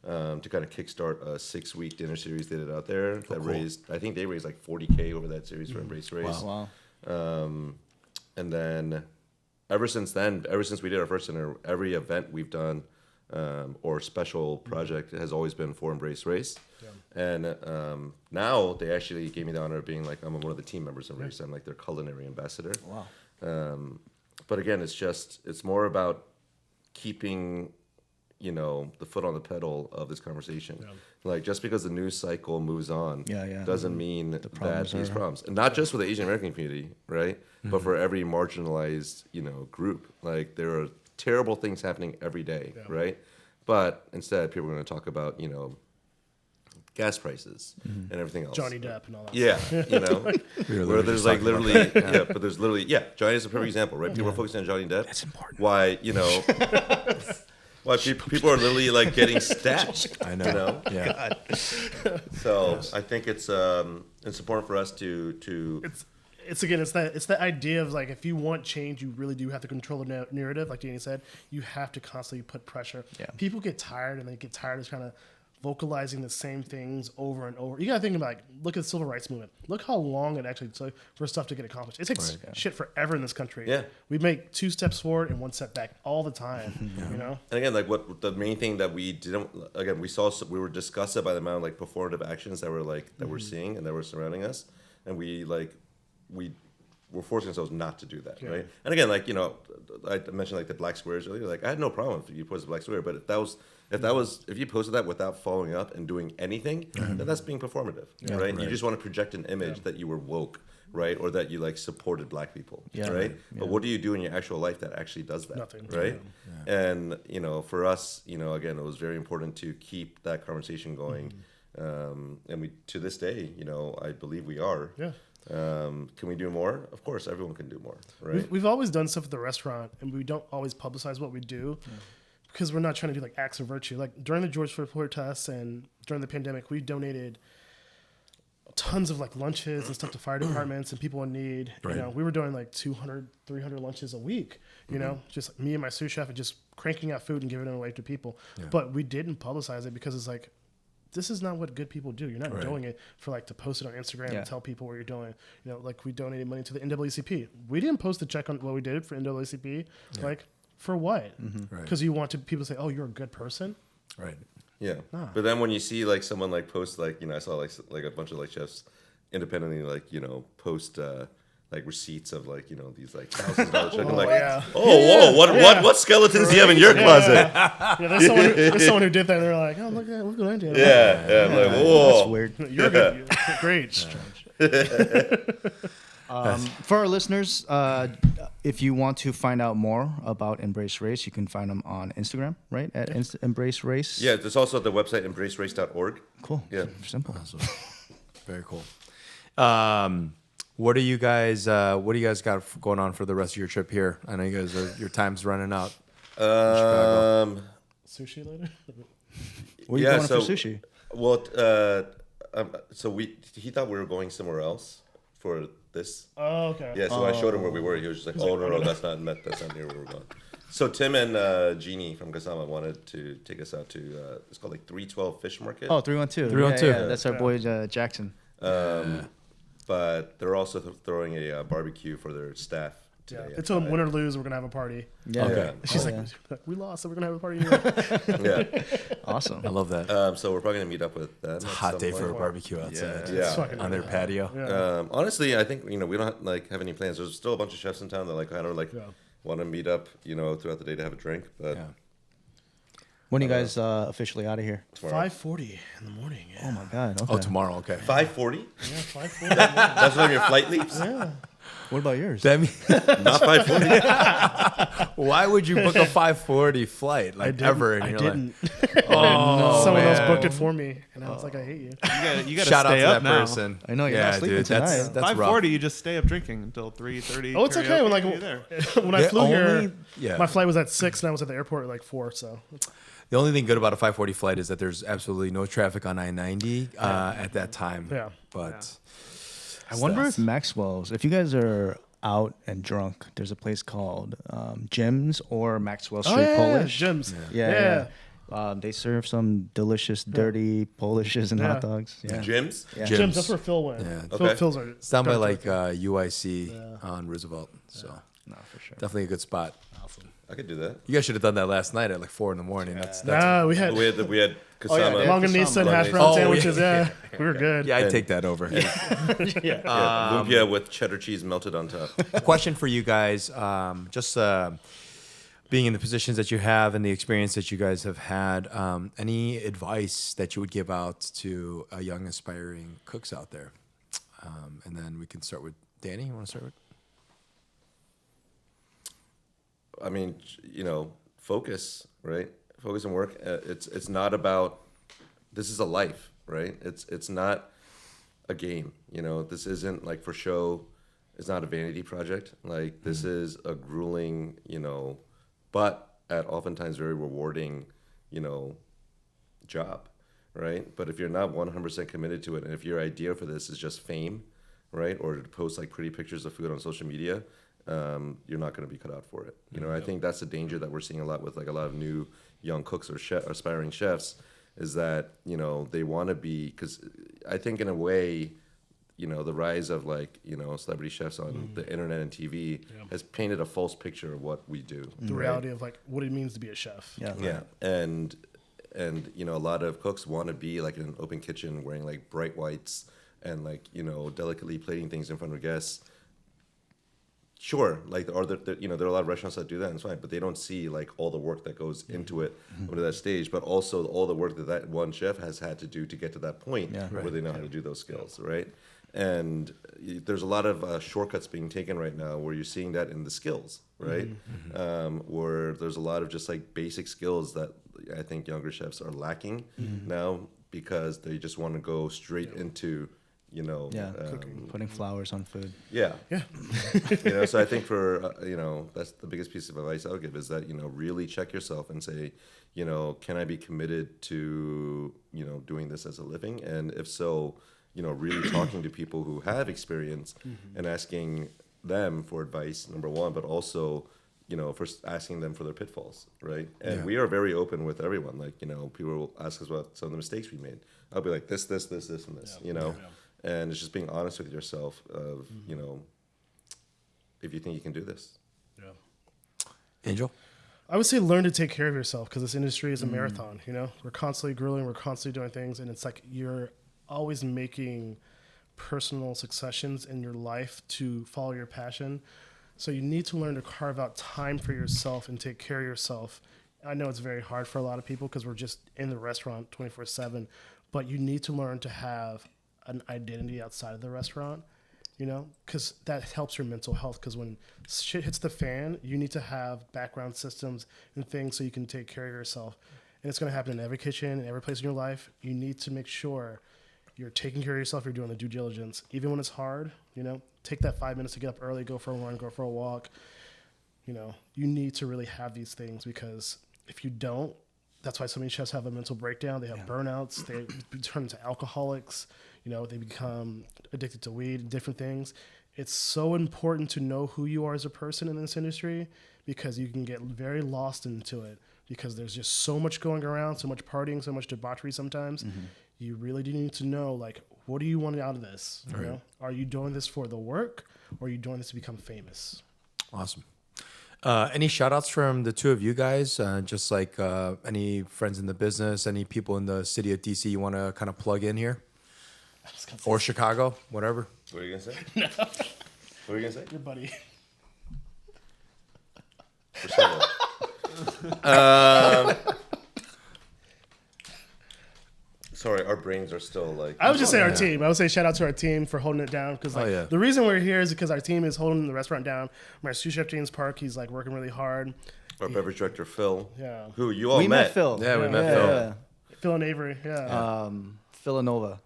to kind of kickstart a 6-week dinner series they did out there that raised, I think they raised like $40K over that series for Embrace Race. Wow. And then ever since we did our first dinner, every event we've done or special project has always been for Embrace Race. And now they actually gave me the honor of being like, I'm one of the team members of Race. I'm like their culinary ambassador. Wow. But again, it's more about keeping, the foot on the pedal of this conversation. Like just because the news cycle moves on doesn't mean that these problems, and not just for the Asian American community, right? But for every marginalized, group, like there are terrible things happening every day, right? But instead, people are going to talk about, gas prices and everything else. Johnny Depp and all that. Yeah, where there's like literally, but there's literally, Johnny is a perfect example, right? People are focusing on Johnny Depp. That's important. Why, why people are literally like getting stabbed. I know. Yeah. So I think it's important for us to. It's that idea of like, if you want change, you really do have to control the narrative. Like Danny said, you have to constantly put pressure. Yeah. People get tired, and they get tired of kind of vocalizing the same things over and over. You gotta think about, like, look at the civil rights movement. Look how long it actually took for stuff to get accomplished. It takes shit forever in this country. Yeah. We make 2 steps forward and 1 step back all the time. And again, like what the main thing that we didn't, again, we were disgusted by the amount of like performative actions that we're seeing and that were surrounding us, and we were forcing ourselves not to do that, right? And again, like, I mentioned like the black squares earlier. Like I had no problem if you posted a black square, but if you posted that without following up and doing anything, then that's being performative, right? You just want to project an image that you were woke, right? Or that you like supported black people, right? But what do you do in your actual life that actually does that, Nothing. right? And for us, again, it was very important to keep that conversation going, and we to this day, I believe we are. Yeah. Can we do more? Of course, everyone can do more, right? We've always done stuff at the restaurant, and we don't always publicize what we do because we're not trying to do like acts of virtue. Like during the George Floyd protests and during the pandemic, we donated tons of like lunches and stuff to fire departments and people in need. Right. We were doing like 200, 300 lunches a week, just me and my sous chef and just cranking out food and giving it away to people. But we didn't publicize it because it's like, this is not what good people do. You're not doing it for like to post it on Instagram and tell people what you're doing. Like we donated money to the NAACP. We didn't post the check on what we did for NAACP. Like for what? Because you want people to say, "Oh, you're a good person." Right. Yeah. But then when you see like someone like post like I saw like a bunch of like chefs independently like post like receipts of like these like $1,000 check. I'm like, yeah. oh whoa, what skeletons do you have in your closet? Yeah, there's someone who did that. And they're like, oh look at what I did. Yeah, I'm like, whoa, That's weird. You're good. Great. For our listeners, if you want to find out more about Embrace Race, you can find them on Instagram, right? At Embrace Race. Yeah, there's also the website embracerace.org. Cool. Yeah. Simple. Very cool. What do you guys got going on for the rest of your trip here? I know you guys your time's running out. Sushi later. Where are you going for sushi? Well, he thought we were going somewhere else for this. Oh, okay. Yeah, so when I showed him where we were, he was just like, "Oh no, that's not near where we're going." So Tim and Jeannie from Kasama wanted to take us out to it's called like 312 Fish Market. Oh, 312. 312. Yeah, that's our boy Jackson. But they're also throwing a barbecue for their staff Yeah. today. It's a win or lose. We're gonna have a party. Yeah. Okay. She's like, we lost, so we're gonna have a party anyway. Yeah. Awesome. I love that. So we're probably gonna meet up with them. It's a hot day for a barbecue outside. Yeah. It's fucking On their patio. Yeah. Honestly, I think we don't have any plans. There's still a bunch of chefs in town that want to meet up, throughout the day to have a drink. But Yeah. When are you guys officially out of here? 5:40 in the morning. Yeah. Oh my God. Okay. Oh, tomorrow. Okay. 5:40. Yeah, 5:40. That's when your flight leaves. Yeah. What about yours? That mean, Not 5:40. why would you book a 5:40 flight ever? And I you're didn't. Like, oh, Someone else man. booked it for me, and I was like, I hate you. You gotta Shout out stay to up that now. person. I know, you're yeah, not sleeping dude. tonight. That's rough. 5:40, you just stay up drinking until 3:30. Oh, it's okay. When when I Yeah, flew here, only- yeah. my flight was at 6, and I was at the airport at like 4. So The only thing good about a 5:40 flight is that there's absolutely no traffic on I-90 at that time. Yeah. But I wonder if Maxwell's, if you guys are out and drunk, there's a place called Jim's or Maxwell Street Polish. Jim's. Yeah. They serve some delicious, dirty Polishes and hot dogs. Yeah. Gyms. Yeah. Jim's. That's where Phil went. Yeah. Okay. Phil's are. it's down by dark. like UIC on Roosevelt. So No, for sure. definitely a good spot. I could do that. You guys should have done that last night at like 4 a.m. That's Nah, we had We had Kasama. longanisa and hash Longanisa. brown Oh, sandwiches. yeah. Yeah, we were good. yeah, I'd And- take that over. Lumpia with cheddar cheese melted on top. A question for you guys, just being in the positions that you have and the experience that you guys have had, any advice that you would give out to young aspiring cooks out there? And then we can start with Danny. You want to start with? I mean, focus, right? Focus and work. It's not about. This is a life, right? It's not a game. This isn't like for show. It's not a vanity project. Like this is a grueling, but at oftentimes very rewarding, job, right? But if you're not 100% committed to it, and if your idea for this is just fame, right, or to post like pretty pictures of food on social media, you're not going to be cut out for it. I think that's the danger that we're seeing a lot with like a lot of new young cooks or aspiring chefs is that, they want to be, because I think in a way, the rise of like, celebrity chefs on the internet and TV has painted a false picture of what we do. The reality of like what it means to be a chef. Yeah. Yeah. And a lot of cooks want to be like in an open kitchen wearing like bright whites and like, delicately plating things in front of guests. Sure, like there are a lot of restaurants that do that, and it's fine, but they don't see like all the work that goes into it to that stage, but also all the work that one chef has had to do to get to that point where they know how to do those skills, right? And there's a lot of shortcuts being taken right now where you're seeing that in the skills, right? Where there's a lot of just like basic skills that I think younger chefs are lacking now because they just want to go straight into putting flowers on food. Yeah. So I think for, that's the biggest piece of advice I would give is that, really check yourself and say, can I be committed to, doing this as a living? And if so, really talking to people who have experience and asking them for advice, number one, but also, first asking them for their pitfalls, right? And we are very open with everyone. Like, people will ask us about some of the mistakes we made. I'll be like, this, and this, And it's just being honest with yourself of, if you think you can do this. Yeah. Angel? I would say learn to take care of yourself because this industry is a marathon. We're constantly grueling, we're constantly doing things, and it's like you're always making personal successions in your life to follow your passion. So you need to learn to carve out time for yourself and take care of yourself. I know it's very hard for a lot of people because we're just in the restaurant 24/7, but you need to learn to have an identity outside of the restaurant, because that helps your mental health. Because when shit hits the fan, you need to have background systems and things so you can take care of yourself. And it's going to happen in every kitchen, in every place in your life. You need to make sure you're taking care of yourself. You're doing the due diligence, even when it's hard. Take that 5 minutes to get up early, go for a run, go for a walk. You need to really have these things, because if you don't, that's why so many chefs have a mental breakdown. They have burnouts. They turn into alcoholics. They become addicted to weed, different things. It's so important to know who you are as a person in this industry, because you can get very lost into it, because there's just so much going around, so much partying, so much debauchery sometimes. You really do need to know, what do you want out of this? Are you doing this for the work, or are you doing this to become famous? Awesome. Any shout outs from the two of you guys? Just like any friends in the business, any people in the city of DC you want to kind of plug in here? Or Chicago, whatever. What are you gonna say? What are you gonna say? Your buddy. Sorry, our brains are still like. I would just say our team. I would say shout out to our team for holding it down, because the reason we're here is because our team is holding the restaurant down. My sous chef James Park, he's working really hard. Our beverage director Phil. Yeah. Who you all We met Phil. Yeah, we met Phil. Yeah. Phil and Avery. Yeah. Villanova.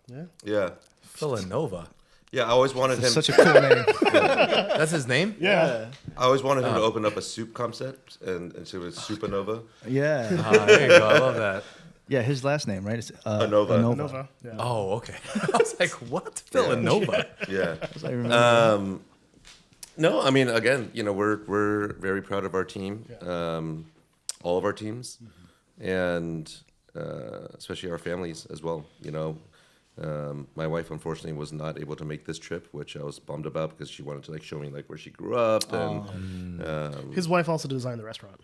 Yeah. Villanova. Yeah, I always wanted him. Such a cool name. That's his name? Yeah. I always wanted him to open up a soup concept and so it was Supernova. Yeah. There you go. I love that. Yeah, his last name, right? It's Anova. Nova. Yeah. Oh, okay. I was like, what? Villanova. Yeah. I remember. No, I mean, again, we're very proud of our team, all of our teams, and especially our families as well. My wife unfortunately was not able to make this trip, which I was bummed about, because she wanted to show me where she grew up, and His wife also designed the restaurant.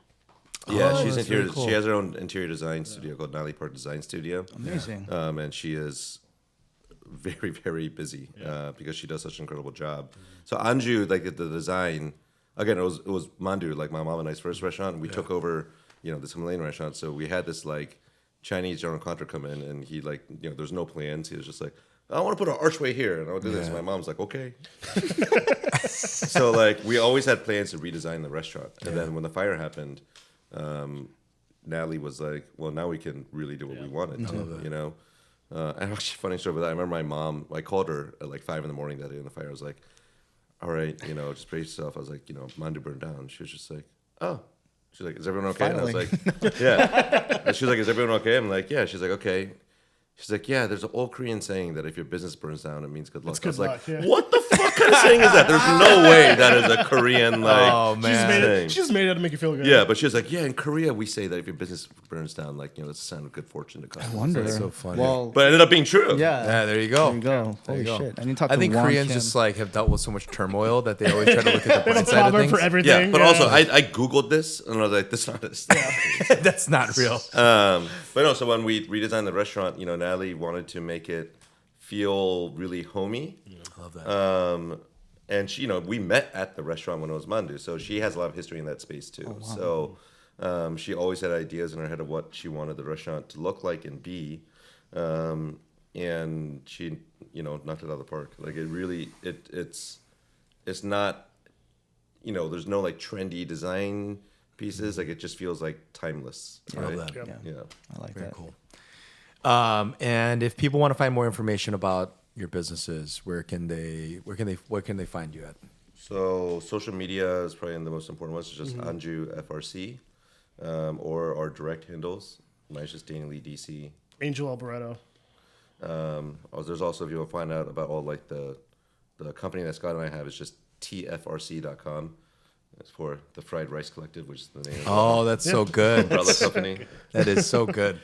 yeah, Oh, she's that's interior. very cool. She has her own interior design studio called Natalie Park Design Studio. Amazing. And she is very, very busy because she does such an incredible job. So Anju, the design, again, it was Mandu, my mom and I's first restaurant. We took over, this Himalayan restaurant. So we had this Chinese general contractor come in, and he there's no plans. He was just I want to put an archway here, and I'll do this. And my mom's like, okay. So we always had plans to redesign the restaurant, and then when the fire happened, Natalie was like, well, now we can really do what we wanted to, and actually, funny story about that. I remember my mom, I called her at 5 a.m. that day in the fire. I was like, all right, just brace yourself. I was like, Mandu burned down. She was just like, oh. She's like, is everyone okay? Finally. And I was like, yeah. And she's like, is everyone okay? I'm like, yeah. She's like, okay. She's like, yeah, there's an old Korean saying that if your business burns down, it means good luck. It's good luck, like, yeah. what the fuck kind of saying is that? There's no way that is a Korean Oh, She man. just made it to make you feel good. Yeah, but she was like, yeah, in Korea we say that if your business burns down, that's a sign of good fortune to come. I wonder. That's so funny. Well, But it ended up being true. yeah. Yeah, there you go. There you go. There Holy you go. shit. I need to talk I to think Won Koreans Kim. just have dealt with so much turmoil that they always try to look at the They have bright a side of proverb things. for everything. Yeah, but also I Googled this and I was like, that's not this. That's not real. But no, so when we redesigned the restaurant, Natalie wanted to make it feel really homey. I love that. And she, we met at the restaurant when it was Mandu, so she has a lot of history in that space too. So she always had ideas in her head of what she wanted the restaurant to look like and be, and she, knocked it out of the park. It really, it's not, there's no trendy design pieces. It just feels timeless. I love right? that. Yeah. I like Very that. cool. And if people want to find more information about your businesses, where can they find you at? So social media is probably the most important one. It's just Anju FRC, or our direct handles. Mine's just Daniel Lee DC. Angel Barreto. There's also, if you want to find out about all the company that Scott and I have, it's just tfrc.com. It's for the Fried Rice Collective, which is the name of Oh, that's so good. the umbrella company. That is so good.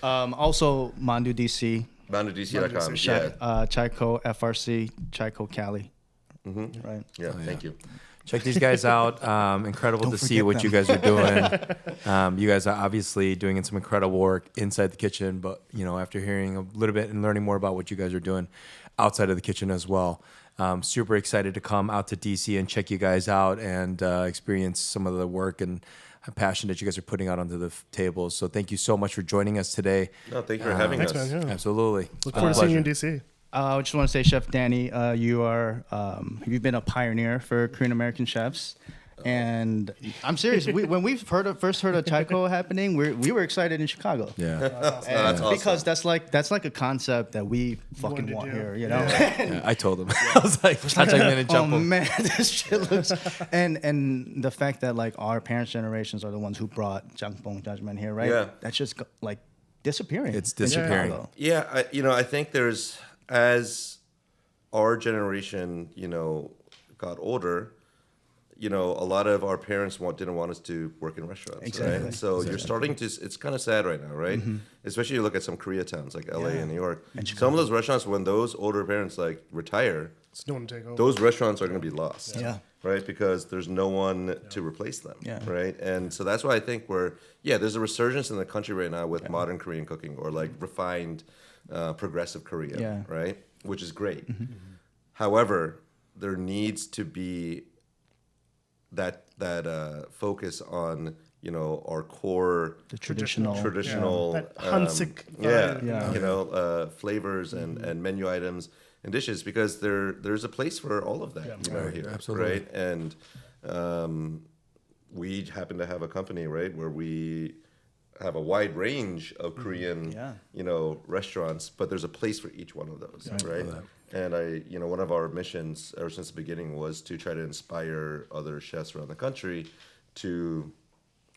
Also, Mandu DC, ManduDC.com. Chai, Yeah. Chaiko FRC, Chaiko Cali. Right. Yeah. Thank you. Check these guys out. Incredible to see forget what them. you guys are doing. You guys are obviously doing some incredible work inside the kitchen, but after hearing a little bit and learning more about what you guys are doing, outside of the kitchen as well. Super excited to come out to DC and check you guys out and experience some of the work and passion that you guys are putting out onto the table. So thank you so much for joining us today. No, thank you for having Thanks, us. man. Yeah. Absolutely. Look forward to seeing you in DC. I just want to say, Chef Danny, you've been a pioneer for Korean American chefs, and I'm serious. When we first heard of Chaiko happening, we were excited in Chicago. Yeah. That's awesome. Because that's like a concept that we fucking Wanted to want do. here, you know. Yeah, I told him. I was like, Oh man, this shit looks, and the fact that like our parents' generations are the ones who brought jangpong judgment here, right? Yeah. That's just like disappearing. It's in disappearing. Chicago. Yeah, I think there's, as our generation, got older, a lot of our parents didn't want us to work in restaurants, Exactly. right? So you're starting to, it's kind of sad right now, right? Especially you look at some Korea towns like LA and New York. And Some of those restaurants, when those older parents like retire, It's no one to take over. those restaurants are going to be lost. Yeah. Right, because there's no one to replace them. Yeah. Right, and so that's why I think there's a resurgence in the country right now with modern Korean cooking or like refined, progressive Korean. Yeah. Right, which is great. However, there needs to be that focus on our core The traditional. That Hansik vibe, flavors and menu items and dishes, because there's a place for all of that here, absolutely. right? And we happen to have a company, right, where we have a wide range of Korean restaurants, but there's a place for each one of those, right? And one of our missions ever since the beginning was to try to inspire other chefs around the country to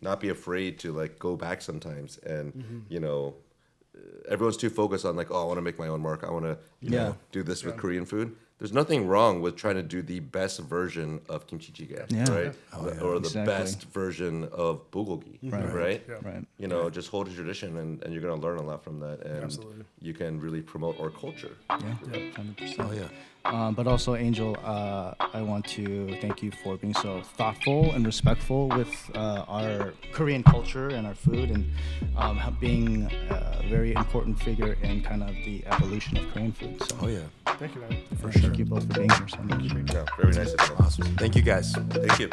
not be afraid to like go back sometimes and everyone's too focused on like, I want to make my own mark, I want to do this with Korean food. There's nothing wrong with trying to do the best version of kimchi jjigae, right? Or the best version of bulgogi, right? Right. Just hold a tradition, and you're going to learn a lot from that, and you can really promote our culture. Yeah. 100%. Oh yeah. But also, Angel, I want to thank you for being so thoughtful and respectful with our Korean culture and our food, and being a very important figure in kind of the evolution of Korean food. So, Oh yeah. Thank you, man. thank you both for being here so much. Yeah, very nice of you. Awesome. Thank you guys. Thank you.